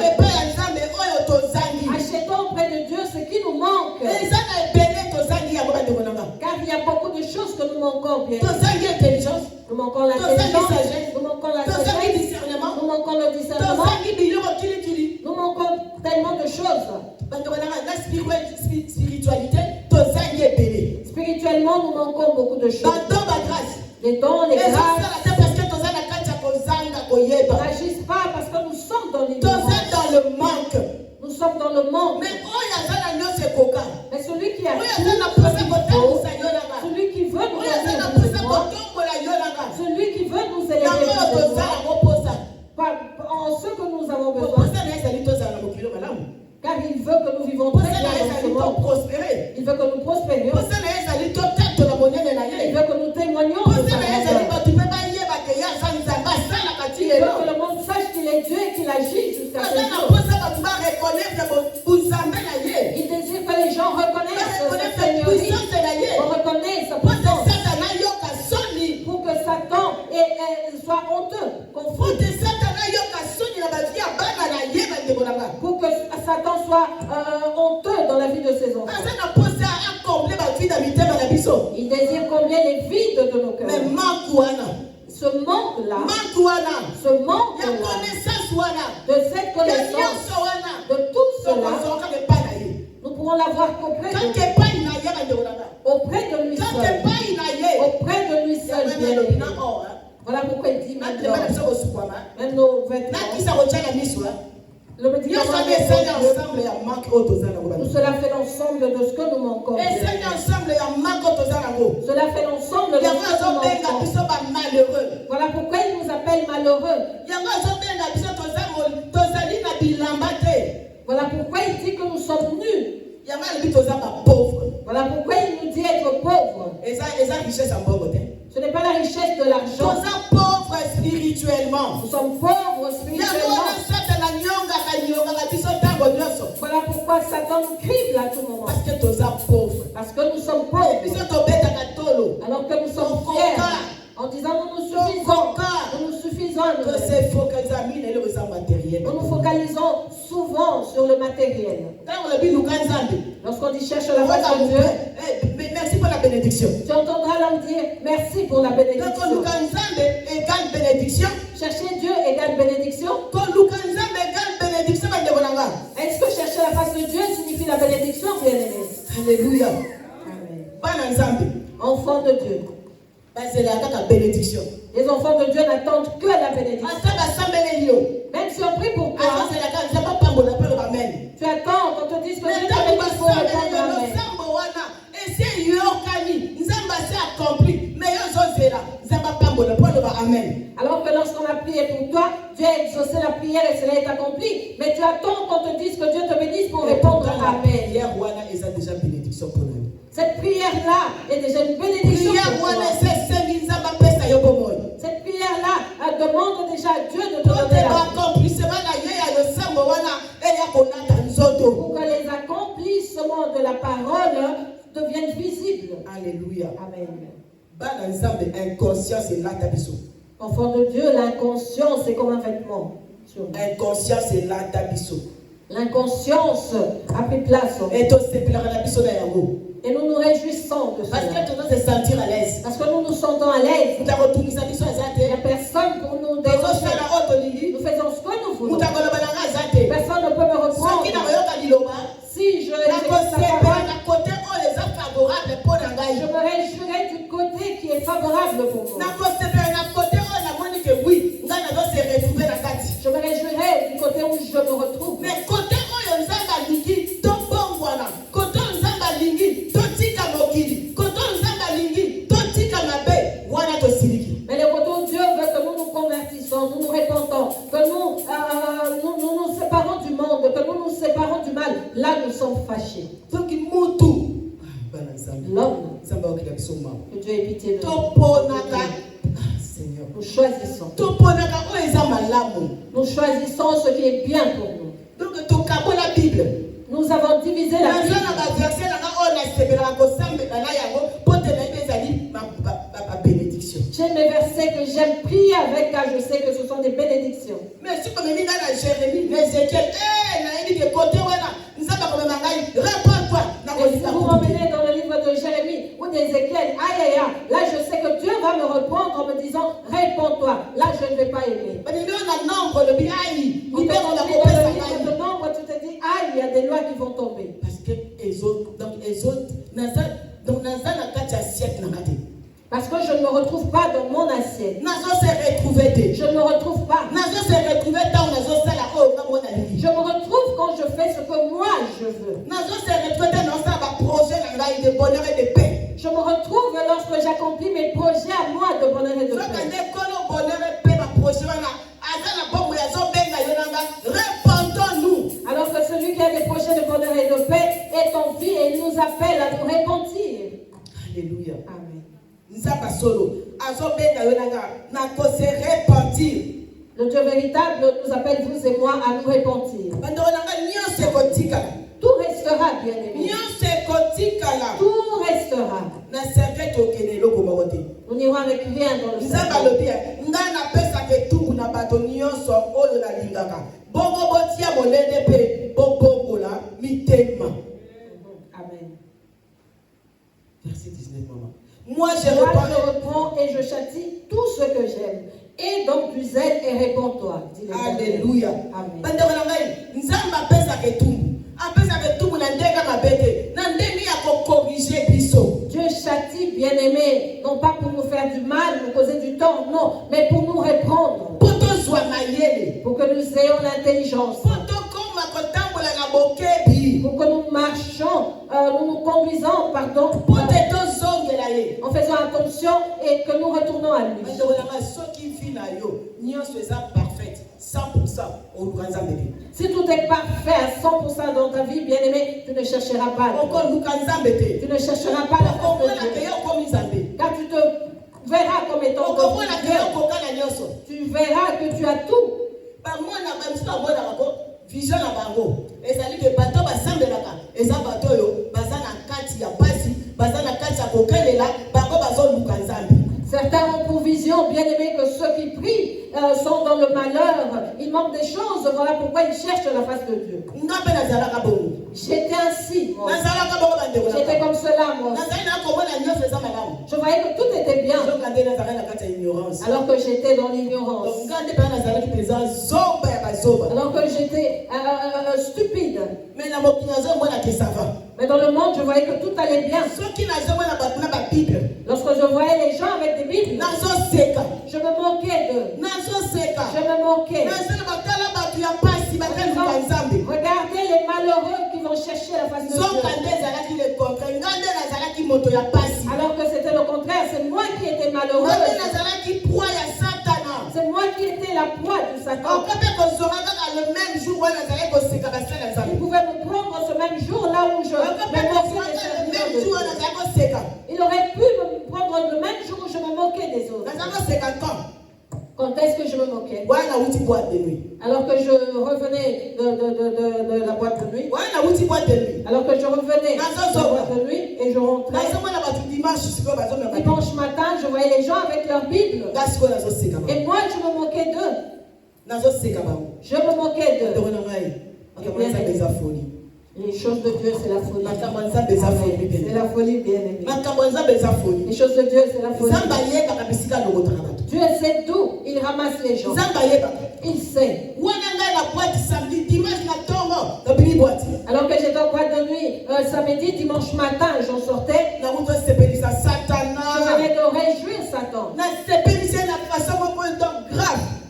auprès de Dieu ce qui nous manque. Car il y a beaucoup de choses que nous manquons bien. Nous manquons l'intelligence, nous manquons la sagesse, nous manquons le discernement. Nous manquons tellement de choses. Spirituellement, nous manquons beaucoup de choses. Les dons, les grâces n'agissent pas parce que nous sommes dans l'ignorance. Nous sommes dans le manque. Mais celui qui a celui qui veut nous celui qui veut nous élever en ce que nous avons besoin. Car il veut que nous vivons très bien dans ce monde. Il veut que nous prospérions. Il veut que nous témoignions de sa grandeur. Il veut que le monde sache qu'il est Dieu et qu'il agit jusqu'à ce jour. Il désire que les gens reconnaissent sa seigneurie, reconnaissent sa puissance, pour que Satan soit honteux, pour que Satan soit honteux dans la vie de ses enfants. Il désire combler les vides de nos cœurs. Ce manque-là, de cette connaissance, de tout cela, nous pourrons l'avoir qu'auprès de lui. Auprès de lui seul. Auprès de lui seul, bien aimé. Voilà pourquoi il dit maintenant, même nos vêtements, le médicament, tout cela fait l'ensemble de ce que nous manquons. Cela fait l'ensemble de ce que nous manquons. Voilà pourquoi il nous appelle malheureux. Voilà pourquoi il dit que nous sommes nus. Voilà pourquoi il nous dit être pauvres. Ce n'est pas la richesse de l'argent. Nous sommes pauvres spirituellement. Voilà pourquoi Satan nous crible à tout moment. Parce que nous sommes pauvres. Alors que nous sommes fiers. En disant nous nous suffisons à nous-mêmes. Nous nous focalisons souvent sur le matériel. Lorsqu'on dit cherche la face de Dieu, merci pour la bénédiction. Tu entendras l'homme dire merci pour la bénédiction. Chercher Dieu égale bénédiction. Est-ce que chercher la face de Dieu signifie la bénédiction, bien-aimé? Alléluia. Amen. Enfants de Dieu. Les enfants de Dieu n'attendent que la bénédiction. Même si on prie pour toi, tu attends qu'on te dise que Dieu t'a béni pour répondre amen. tambola mpo aloba amen. Alors que lorsqu'on a prié pour toi, Dieu a exaucé la prière et cela est accompli. Mais tu attends qu'on te dise que Dieu te bénisse pour répondre Amen. Prière wana eza déjà bénédiction pour nous. Cette prière-là est déjà une bénédiction pour toi. Cette prière-là demande déjà à Dieu de te donner la vie. Pour que les accomplissements de la parole deviennent visibles. Alléluia. Amen. Inconscience et l'atabiso. Enfant de Dieu, l'inconscience est comme un vêtement. Inconscience et l'atabiso. L'inconscience a pris place. Et nous nous réjouissons de cela. Parce que nous nous sentons à l'aise. Il n'y a personne pour nous déranger. Nous faisons ce que nous voulons. Personne ne peut me reprendre. Si je me réjouirai du côté qui est favorable pour moi. Je me réjouirai du côté où je me retrouve. Mais côté où nzamba lingi to bongwana, côté nzamba lingi to tika mokili, côté nzamba lingi to tika mabe, wana to siliki. Mais le côté où Dieu veut que nous nous convertissons, nous nous répandons, que nous séparons du monde, que nous nous séparons du mal, là nous sommes fâchés. Donc mutu l'homme, que Dieu ait pitié de nous. Seigneur. Nous choisissons. Nous choisissons ce qui est bien pour nous. Donc, la Bible. Nous avons divisé la Bible. J'ai mes versets que j'aime prier avec car je sais que ce sont des bénédictions. Mais si comme il dans Jérémie, Ézéchiel, réponds-toi. Et si vous m'emmenez dans le livre de Jérémie ou d'Ézéchiel, là je sais que Dieu va me répondre en me disant réponds-toi. Là je ne vais pas aimer. Mais il y a un nombre de nombre, tu te dis il y a des lois qui vont tomber. Parce que les autres, parce que je ne me retrouve pas dans mon assiette. Je ne me retrouve pas. Je me retrouve quand je fais ce que moi je veux. Je me retrouve lorsque j'accomplis mes projets à moi de bonheur et de paix. Alors que celui qui a des projets de bonheur et de paix est en vie et nous appelle à nous repentir. Alléluia. Amen. Le Dieu véritable nous appelle, vous et moi, à nous repentir. Tout restera, bien aimé. Tout restera. Nous n'irons avec rien dans le cercle. Amen. Verset 19, maman. Moi je reprends et je châtie tout ce que j'aime. Et donc du zèle et réponds-toi. Alléluia. Amen. Dieu châtie, bien-aimé, non pas pour nous faire du mal, nous causer du tort, non, mais pour nous reprendre. Pour que nous ayons l'intelligence. Pour que nous marchions, nous nous conduisons, pardon, en faisant attention et que nous retournons à lui. Si tout est parfait à 100% dans ta vie, bien-aimé, tu ne chercheras pas. Tu ne chercheras pas la face de Dieu. Car tu te verras comme étant Dieu. Tu verras que tu as tout. Vision na bango ezali ke bato basambelaka eza bato yo bazana kati ya pasi bazana kati ya kokelela bango bazoluka nzambe. Certains ont pour vision, bien aimé, que ceux qui prient sont dans le malheur. Ils manquent des choses. Voilà pourquoi ils cherchent la face de Dieu. J'étais ainsi, moi. J'étais comme cela, moi. Je voyais que tout était bien. Alors que j'étais dans l'ignorance. Alors que j'étais stupide. Mais dans le monde, je voyais que tout allait bien. Lorsque je voyais les gens avec des Bibles, je me moquais d'eux. Je me moquais. Regardez les malheureux qui vont chercher la face de Dieu. Alors que c'était le contraire, c'est moi qui étais malheureuse. proie à Satan. C'est moi qui étais la proie du Satan. Le même jour où Il pouvait me prendre ce même jour là où je me moquais des serviteurs de Dieu. Il aurait pu me prendre le même jour où je me moquais des autres. Quand est-ce que je me moquais? Alors que je revenais de la boîte de nuit. Alors que je revenais de la boîte de nuit et je rentrais. Dimanche matin, je voyais les gens avec leur Bible. Et moi, je me moquais d'eux. Je me moquais d'eux. Les choses de Dieu, c'est la folie. C'est la folie, bien aimé. Les choses de Dieu, c'est la folie. Dieu sait d'où il ramasse les gens. Il sait. Alors que j'étais en boîte de nuit, samedi, dimanche matin, j'en sortais. Je venais de réjouir Satan.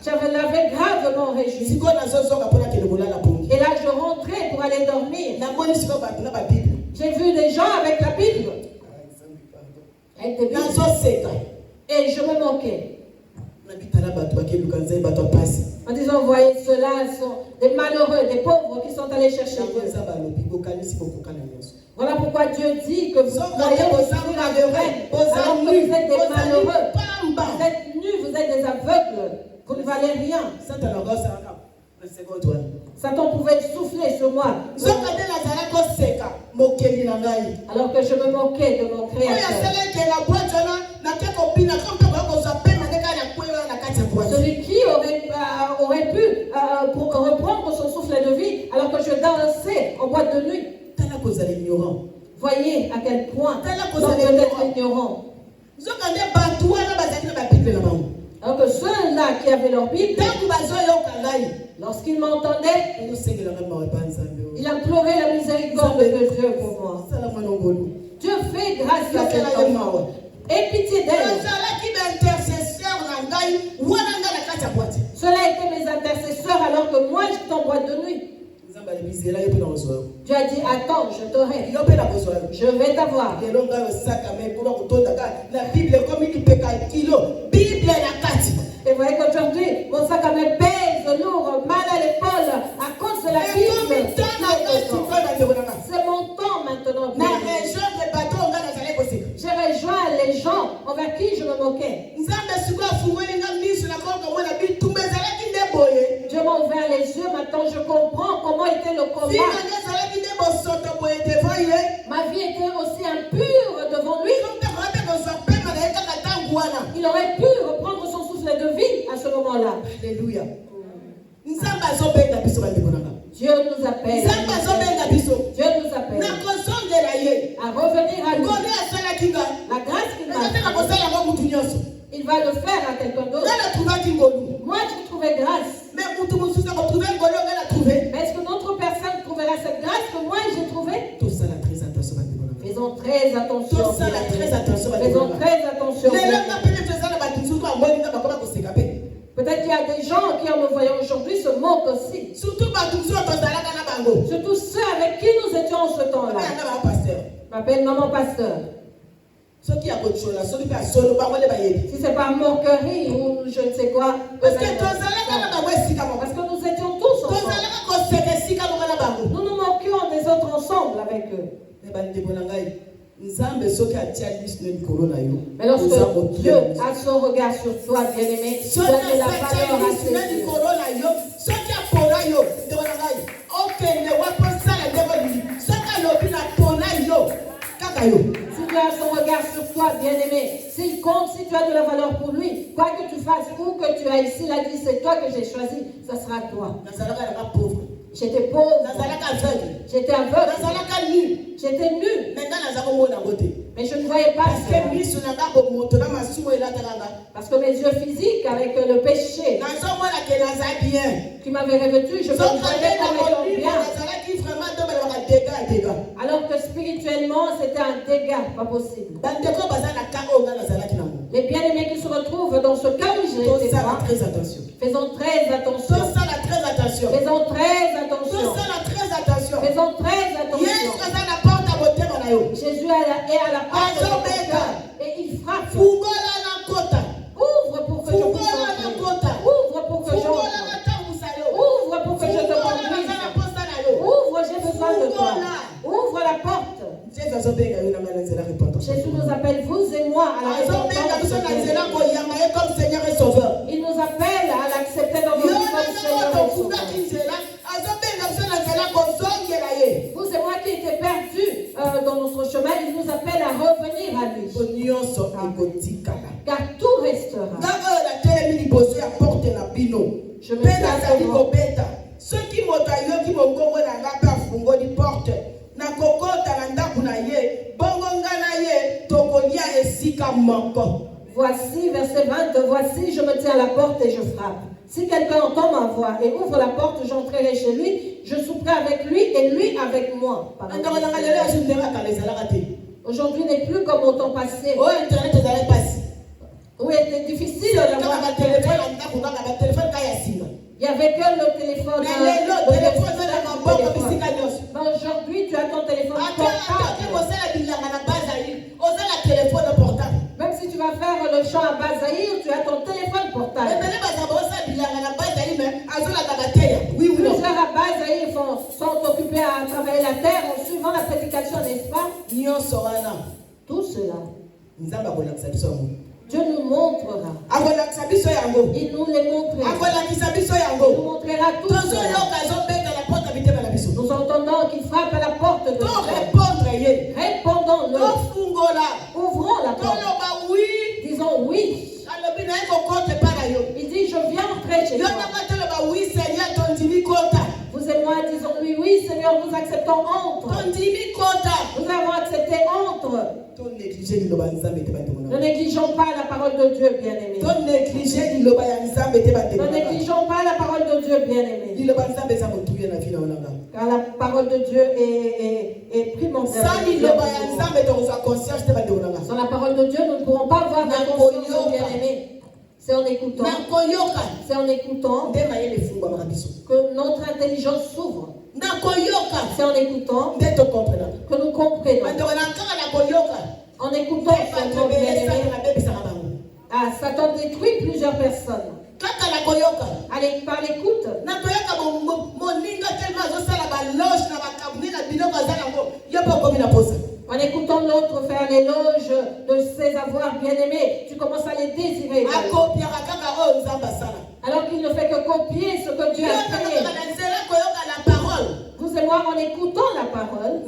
J'avais gravement réjoui. Et là, je rentrais pour aller dormir. J'ai vu des gens avec la Bible. Avec des Bibles. Et je me moquais. En disant, voyez, ceux-là sont des malheureux, des pauvres qui sont allés chercher Dieu. Voilà pourquoi Dieu dit que vous croyez la vraie, alors que vous êtes des malheureux. Vous êtes nus, vous êtes des aveugles. Vous ne valez rien. Satan pouvait souffler sur moi. Alors que je me moquais de mon Créateur. Celui qui aurait pu reprendre son souffle de vie alors que je dansais en boîte de nuit. Voyez à quel point nous sommes peut-être ignorants. Alors que ceux-là qui avaient leur Bible, lorsqu'ils m'entendaient, il implorait la miséricorde de Dieu pour moi. Dieu fait grâce à cet enfant. Aie pitié d'elle. Cela étaient mes intercesseurs alors que moi j'étais en boîte de nuit. Dieu a dit, attends, je t'aurai. Je vais t'avoir. Et vous voyez qu'aujourd'hui, mon sac à main pèse lourd, mal à l'épaule, à cause de la Bible. C'est mon temps maintenant. J'ai rejoint les gens envers qui je me moquais. Dieu m'a ouvert les yeux, maintenant je comprends comment était le combat. Ma vie était aussi impure devant lui. Il aurait pu reprendre son souffle de vie à ce moment-là. Alléluia. Dieu nous appelle. Dieu nous appelle à revenir à lui. La grâce qu'il m'a fait, il va le faire à quelqu'un d'autre. Moi, je trouvais grâce. Mais est-ce que notre personne trouvera cette grâce que moi j'ai trouvée? Faisons très attention. Faisons très attention. Peut-être qu'il y a des gens qui, en me voyant aujourd'hui, se moquent aussi. Surtout ceux avec qui nous étions en ce temps-là. Je m'appelle maman pasteur. Si c'est par moquerie ou je ne sais quoi. Parce que nous étions tous ensemble. Nous nous moquions des autres ensemble avec eux. Mais lorsque Dieu a son regard sur toi, bien-aimé, tu donnes la valeur à ses yeux. Si tu as son regard sur toi, bien-aimé, s'il compte, si tu as de la valeur pour lui, quoi que tu fasses, où que tu ailles, s'il a dit c'est toi que j'ai choisi, ça sera toi. J'étais pauvre. J'étais aveugle. J'étais nu. Mais je ne voyais pas cela. Parce que mes yeux physiques, avec le péché qui m'avait revêtu, je me voyais comme étant bien. Alors que spirituellement, c'était un dégât, pas possible. Les bien-aimés qui se retrouvent dans ce cas où j'étais pas, faisons très attention. Faisons très attention. Faisons très attention. Jésus est à la porte de notre cœur et il frappe. comme Seigneur et Sauveur. Il nous appelle à l'accepter dans nos vies comme Seigneur et Sauveur. Vous et moi qui étaient perdus dans notre chemin, il nous appelle à revenir à lui. Car tout restera. Je me tiens ceux qui m'ont taillé, qui m'ont gongo na ngapa fungo di porte na kokota na ndaku na ye bongo ngana ye tokolia esika moko. Voici verset 20, voici je me tiens à la porte et je frappe. Si quelqu'un entend ma voix et ouvre la porte, j'entrerai chez lui, je souperai avec lui et lui avec moi. Aujourd'hui n'est plus comme au temps passé. Où était difficile d'avoir un téléphone. Il n'y avait que le téléphone. Aujourd'hui, tu as ton téléphone portable. Même si tu vas faire le chant à Bazaïr, tu as ton téléphone portable. Plusieurs à Bazaïr sont occupés à travailler la terre en suivant la prédication, n'est-ce pas? Tout cela, Dieu nous montrera. Il nous les montrera. Il nous montrera tout cela. Nous entendons qu'il frappe à la porte de Dieu. Répondons-le. Ouvrons la porte. Disons oui. Il dit, je viens entrer chez toi. Vous et moi disons oui, oui, Seigneur, nous acceptons entre. Nous avons accepté entre. Ne négligeons pas la parole de Dieu, bien-aimé. Ne négligeons pas la parole de Dieu, bien-aimé. Car la parole de Dieu est primordiale. Sans la parole de Dieu, nous ne pourrons pas voir la conscience, bien-aimé. C'est en écoutant. C'est en écoutant que notre intelligence s'ouvre. C'est en écoutant que nous comprenons. En écoutant seulement, bien-aimé. Satan détruit plusieurs personnes. Allez, par l'écoute. En écoutant l'autre faire l'éloge de ses avoirs bien-aimés, tu commences à les désirer. Alors qu'il ne fait que copier ce que Dieu a créé. Vous et moi, en écoutant la parole,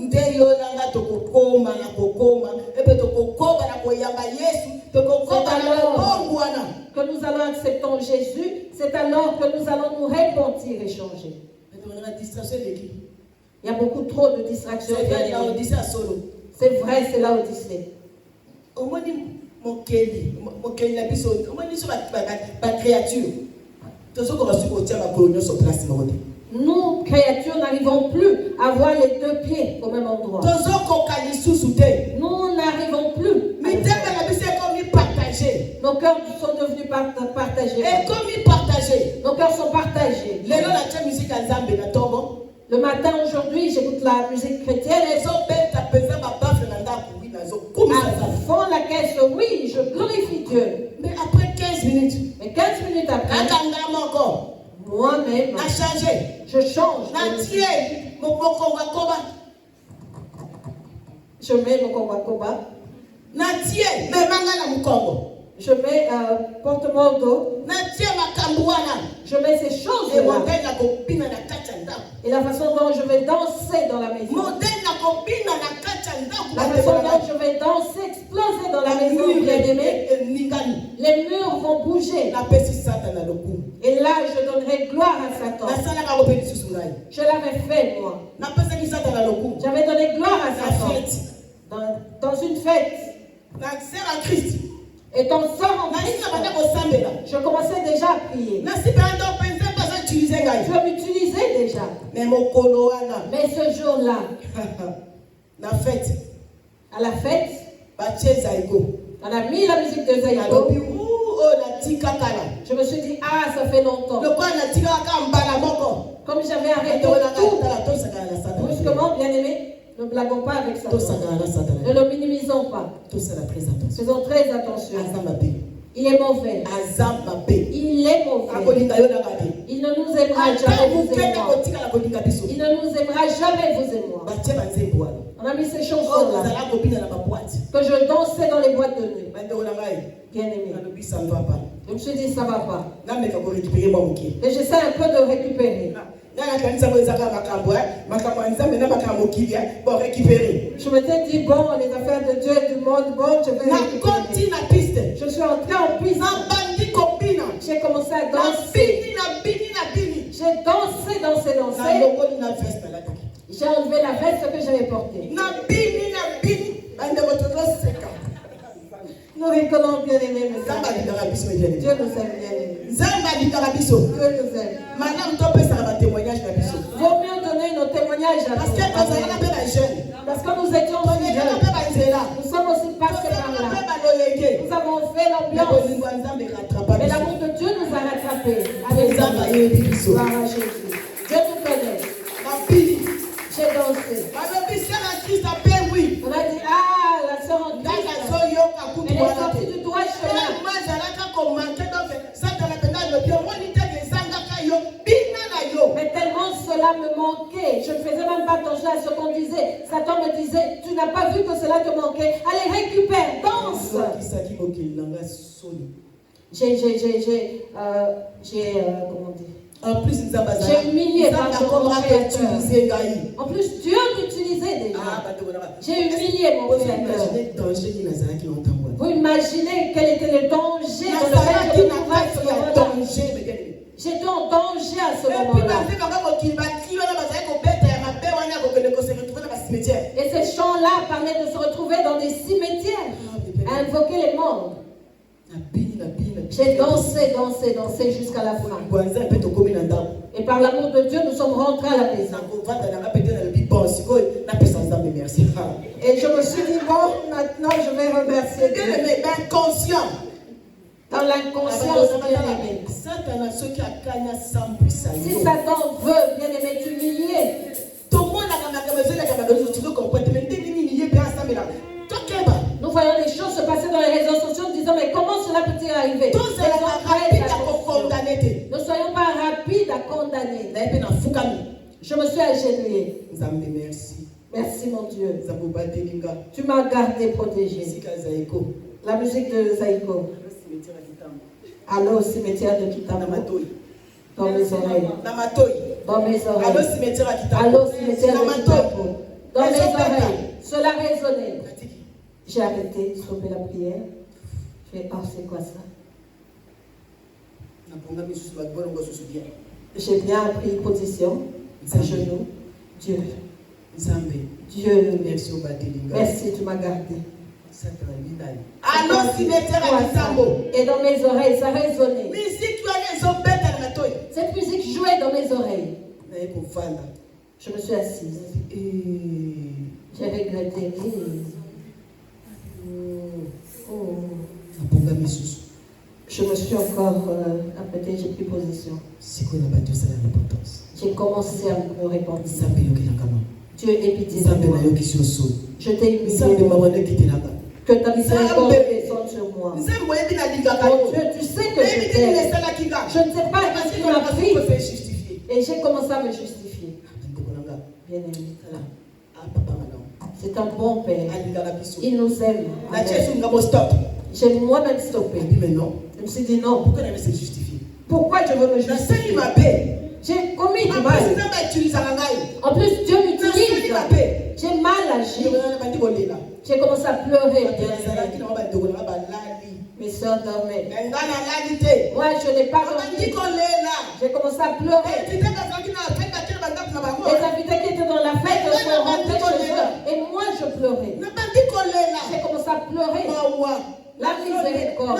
que nous allons accepter Jésus, c'est alors que nous allons nous repentir et changer. Il y a beaucoup trop de distractions. C'est vrai, c'est l'Odyssée. Nous, créatures, n'arrivons plus à avoir les deux pieds au même endroit. Nous n'arrivons plus. Nos cœurs sont devenus partagés. Nos cœurs sont partagés. Le matin, aujourd'hui, j'écoute la musique chrétienne. À fond la caisse, oui, je glorifie Dieu. Mais après 15 minutes, après, moi-même, je change. Je mets mon koba. Je mets porte-manteau. Je mets ces choses-là. Et la façon dont je vais danser dans la maison. La façon dont je vais danser, exploser dans la maison, bien-aimé. Les murs vont bouger. Et là, je donnerai gloire à Satan. Je l'avais fait, moi. J'avais donné gloire à Satan. Dans une fête. Et ton sort en Christ, je commençais déjà à prier. Je m'utilisais déjà. Mais ce jour-là, à la fête, on a mis la musique de Zaïgo. Je me suis dit, ça fait longtemps. Comme j'avais arrêté tout, brusquement, bien aimé, ne blaguons pas avec ça. Ne le minimisons pas. Faisons très attention. Il est mauvais. Il est mauvais. Il ne nous aimera jamais, vous et moi. Il ne nous aimera jamais, vous et moi. On a mis ces chansons-là que je dansais dans les boîtes de nuit. bien-aimé. Ça ne va pas. Je me suis dit, ça ne va pas. Récupérer mon bouquet. Et j'essaie un peu de récupérer. Je m'étais dit, bon, les affaires de Dieu et du monde, bon, je vais récupérer. Je suis entré en piste. J'ai commencé à danser. J'ai dansé. J'ai enlevé la veste que j'avais portée. Nous rigolons bien aimés, mes amis. Dieu nous aime bien aimés. Dieu nous aime. Vaut mieux donner nos témoignages à parce que nous étions aussi jeunes. Nous sommes aussi passés par là. Nous avons fait l'ambiance. Mais l'amour de Dieu nous a rattrapés. Alléluia. Gloire à Jésus. Dieu nous connaît. J'ai dansé. On a dit, ah, la sœur en Christ. Elle est sortie du droit chemin. Mais tellement cela me manquait. Je ne faisais même pas attention à ce qu'on disait. Satan me disait, tu n'as pas vu que cela te manquait. Allez, récupère, danse. Comment dire? En plus, j'ai humilié par mon créateur. En plus, Dieu m'utilisait déjà. J'ai humilié mon créateur. Vous imaginez quel était le danger dans lequel je me trouvais. J'étais en danger à ce moment-là. Et ces chants-là parlaient de se retrouver dans des cimetières, à invoquer les morts. J'ai dansé jusqu'à la fin. Et par l'amour de Dieu, nous sommes rentrés à la maison. Et je me suis dit, bon, maintenant je vais remercier Dieu. Dans l'inconscience, bien-aimé. Si Satan veut, bien-aimé, t'humilier, nous voyons les choses se passer dans les réseaux sociaux, nous disons, mais comment cela peut-il arriver? Ne soyons pas rapides à condamner. Je me suis agenouillé. Merci mon Dieu. Tu m'as gardé protégé. La musique de Zaïko. Allô, cimetière de Kitamo. Dans mes oreilles. Dans mes oreilles. Allô, cimetière de Kitamo. Dans mes oreilles. Cela résonnait. J'ai arrêté, stoppé la prière. Je fais, oh, c'est quoi ça? J'ai bien pris position, à genoux. Dieu. Dieu, merci, tu m'as gardé. Allô, cimetière à Kitamo. Et dans mes oreilles, ça résonnait. Cette musique jouait dans mes oreilles. Je me suis assise. J'ai regretté. Je me suis encore répété, j'ai pris position. J'ai commencé à me répondre. Dieu est pitié de moi. Je t'ai humilié. Que ta miséricorde descende sur moi. Oh Dieu, tu sais que je t'aime. Je ne sais pas ce qui m'a pris. Et j'ai commencé à me justifier. Bien aimé. C'est un bon Père. Il nous aime. J'ai moi-même stoppé. Je me suis dit non. Pourquoi je veux me justifier? J'ai commis du mal. En plus, Dieu m'utilise. J'ai mal agi. J'ai commencé à pleurer. Mes soeurs dormaient. Moi, je n'ai pas dormi. J'ai commencé à pleurer. Les invités qui étaient dans la fête sont rentrés chez eux. Et moi, je pleurais. J'ai commencé à pleurer. La miséricorde.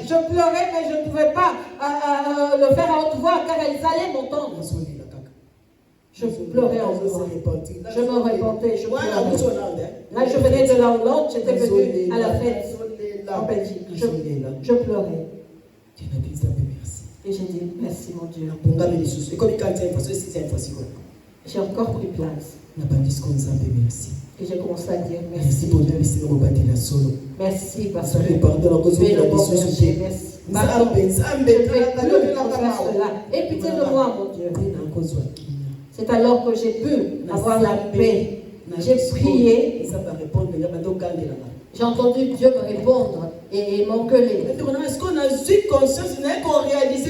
Je pleurais, mais je ne pouvais pas le faire à haute voix car ils allaient m'entendre. Je pleurais en moi. Je me repentais, je pleurais. Là, je venais de la Hollande, j'étais venue à la fête en Belgique. Je pleurais. Et j'ai dit, merci mon Dieu. J'ai encore pris place. Et j'ai commencé à dire merci. Merci parce que tu es le bon berger. Merci. Et pitié de moi, mon Dieu. C'est alors que j'ai pu avoir la paix. J'ai prié. J'ai entendu Dieu me répondre et m'engueuler. Est-ce qu'on a eu conscience qu'on réalise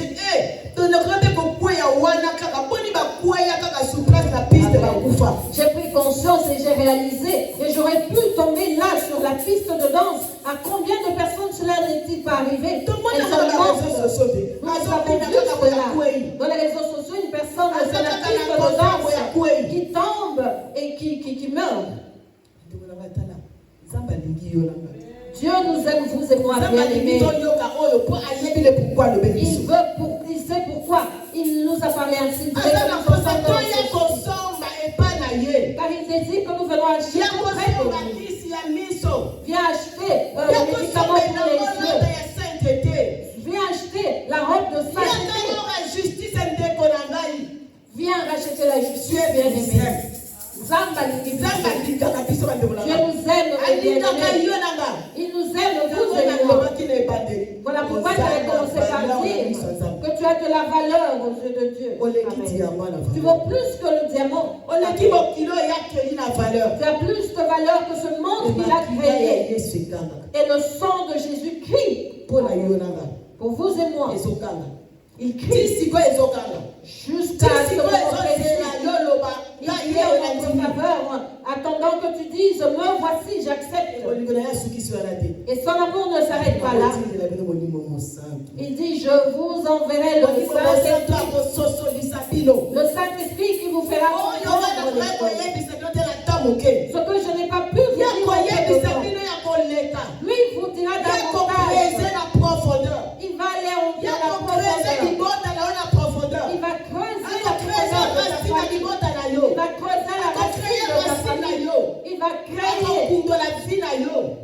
j'ai pris conscience et j'ai réalisé et j'aurais pu tomber là sur la piste de danse. À combien de personnes cela n'est-il pas arrivé? Tout le monde a les réseaux sociaux. Dans les réseaux sociaux, une personne sur la piste de danse qui tombe et qui meurt. Dieu nous aime, vous et moi, bien aimés. Il sait pourquoi. Il nous a parlé ainsi. Car il désire que nous venons acheter auprès de lui. Viens acheter les médicaments pour les yeux. Viens acheter la robe de sainteté. Viens racheter la justice, bien aimé. Dieu nous aime, il nous aime, vous et moi. Voilà pourquoi tu as commencé par dire que tu as de la valeur aux yeux de Dieu. Amen. Tu vaux plus que le diamant. Tu as plus de valeur que ce monde qu'il a créé. Et le sang de Jésus crie pour vous et moi. Il crie jusqu'à ce que il crie en notre faveur, attendant que tu dises, me voici, j'accepte. Et son amour ne s'arrête pas là. Il dit, je vous enverrai le Saint-Esprit qui vous fera comprendre les choses. Ce que je n'ai pas pu vous dire, lui vous dira davantage. Il va aller en la profondeur. Il va creuser la profondeur de ta famille. Il va creuser la racine de ta famille. Il va créer.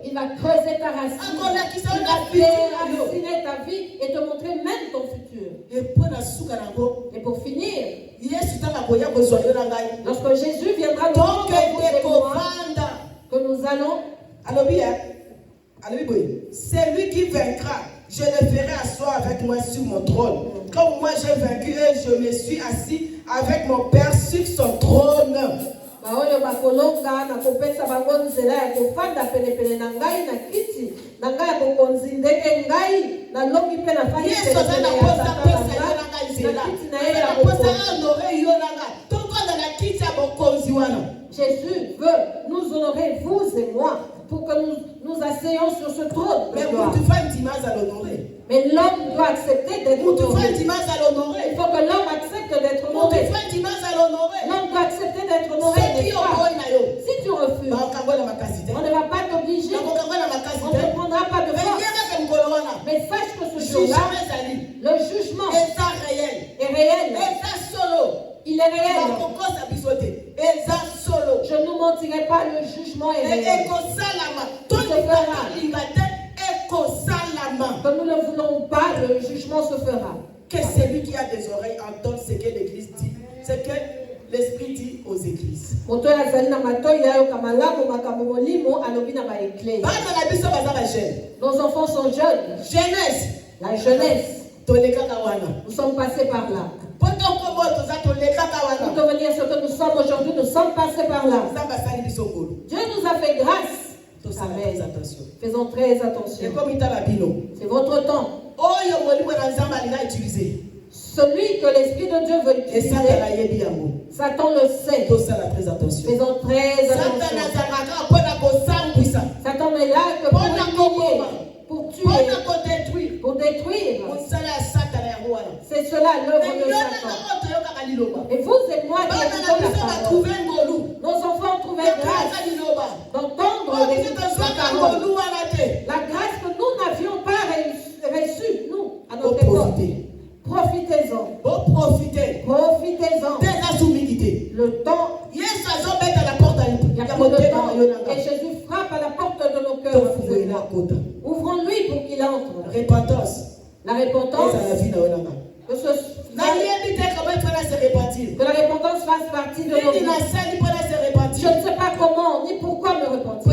Il va creuser ta racine. Il va déraciner ta vie et te montrer même ton futur. Et pour finir, lorsque Jésus viendra nous montrer que nous allons, c'est lui qui vaincra. Je le ferai asseoir avec moi sur mon trône. Comme moi j'ai vaincu et je me suis assis avec mon Père sur son trône. Baoyo bakolonga na kopesa bango nzela ya kofanda penepene na ngai na kiti na ngai ya kokonzi ndenge ngai na longi mpe na fandi penepene ya tata na kiti na ye ya kokonzi. Jésus veut nous honorer, vous et moi, pour que nous asseyons sur ce trône. Mais l'homme doit accepter d'être honoré. Il faut que l'homme accepte d'être honoré. L'homme doit accepter d'être honoré. Si tu refuses, on ne va pas t'obliger. On ne prendra pas de force. Mais sache que ce jour-là, le jugement est réel. Il est réel. Je ne nous mentirai pas, le jugement est réel. Que nous ne voulons pas, le jugement se fera. Que celui qui a des oreilles entende ce que l'Église dit, ce que l'Esprit dit aux églises. Nos enfants sont jeunes. Jeunesse. La jeunesse. Nous sommes passés par là. Pour devenir ce que nous sommes aujourd'hui, nous sommes passés par là. Dieu nous a fait grâce. Amen. Faisons très attention. C'est votre temps. Celui que l'Esprit de Dieu veut utiliser, Satan le sait. Faisons très attention. Satan est là que pour humilier, pour tuer, pour détruire. C'est cela l'œuvre de Satan. Et vous et moi qui écoutons la parole, nos enfants ont trouvé grâce d'entendre la parole. La grâce que nous n'avions pas reçue, nous, à notre époque. Profitez-en. Profitez-en. Le temps. Il y a peu de temps. Et Jésus frappe à la porte de nos cœurs. Ouvrons-lui pour qu'il entre. La repentance. Que la repentance fasse partie de nos vies. Je ne sais pas comment ni pourquoi me repentir.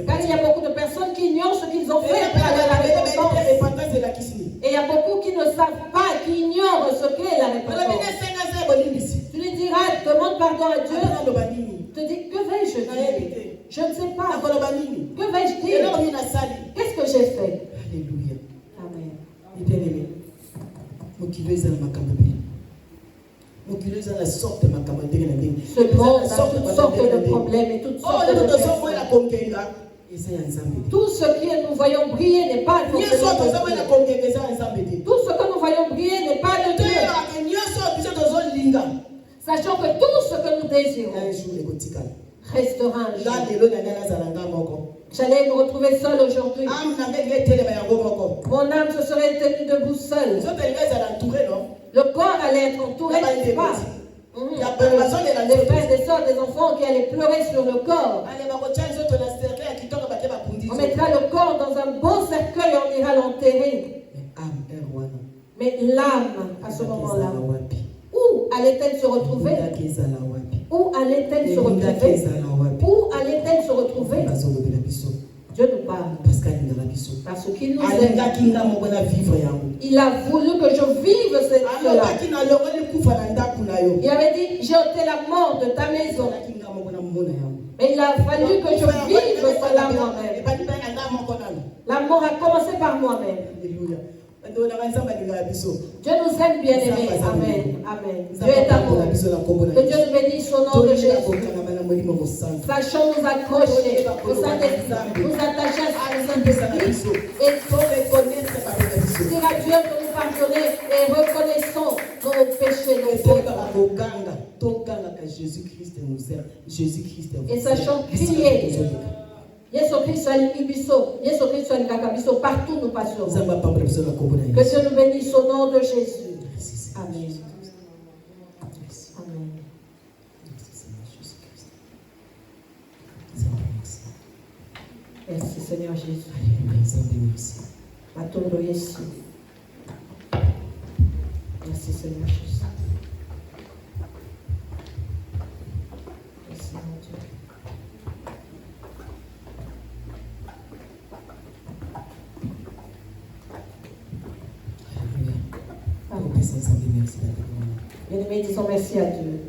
Car il y a beaucoup de personnes qui ignorent ce qu'ils ont fait par la repentance. Et il y a beaucoup qui ne savent pas, qui ignorent ce qu'est la repentance. Tu lui diras, demande pardon à Dieu. Te dis, que vais-je dire? Je ne sais sais pas. nakoloba nini Que vais-je dire? eloko nini nasali. Qu'est-ce que j'ai fait? Alléluia. Amen. bien-aimé, mokili eza na makambo ebele, mokili eza na sorte ya makambo ndenge na ndenge. Ce monde a toutes sortes de problèmes et toutes sortes de tozomoyela personnes. kongenga eza ya nzambe te. Tout ce que nous voyons briller n'est pas de nyonso tozomoyela Dieu. kongenga eza ya nzambe te. Tout ce que nous voyons briller n'est pas de Dieu. toyebaka nyonso biso tozolinga Sachant que tout ce que nous désirons un jour ekotikala. restera un nga jour. lelo na ngai nazala nga moko, J'allais me retrouver seul aujourd'hui. ame na ngai ngetelema yango moko. Mon âme se serait tenue debout seule. nzoto elinga ezala entouré non Le corps allait être entouré d'espace. ya bazolela Des nzoto frères, des sœurs, des enfants qui allaient pleurer sur le corps. ale bakotia nzoto na cercle ya kitoko bake bapundi On nzoto. mettra le corps dans un beau cercueil, on ira l'enterrer. Mais ame ere wana Mais l'âme, à ce moment-là, ezala wapi? où allait-elle se retrouver? elingaki ezala wapi? Où allait-elle se elingaki retrouver? ezala wapi? Où allait-elle se retrouver? bazolobela biso Dieu nous parle. parce que alingaka biso, Parce qu'il nous aime. alingaki nga moko na vivre yango. Il a voulu que je vive cela. alobaki nalongoli kufa na ndako na yo, Il avait dit, j'ai ôté la mort de ta maison. alaki nga moko na mona yango. Mais il a fallu que je vive cela moi-même. ebandi mpe na nga moko nano. La mort a commencé par moi-même. Alléluia. ndonaka nzambe alingaka biso. Dieu nous aime bien aimés. Amen. Amen. Dieu est amour. Que Dieu nous bénisse au nom de Jésus. Sachons nous accrocher au Saint-Esprit, nous attacher à Saint-Esprit et dire à Dieu de nous pardonner et reconnaissons nos péchés, nos fautes. Et sachons crier. Yesu Christ alibiso, Yesu Christ alikakabiso, partout nous passerons. Que Dieu nous bénisse au nom de Jésus. Amen. Amen. Merci Seigneur Jésus. Matondo Yesu. Merci Seigneur Jésus. Merci mon Dieu. Bien-aimés, disons merci à Dieu.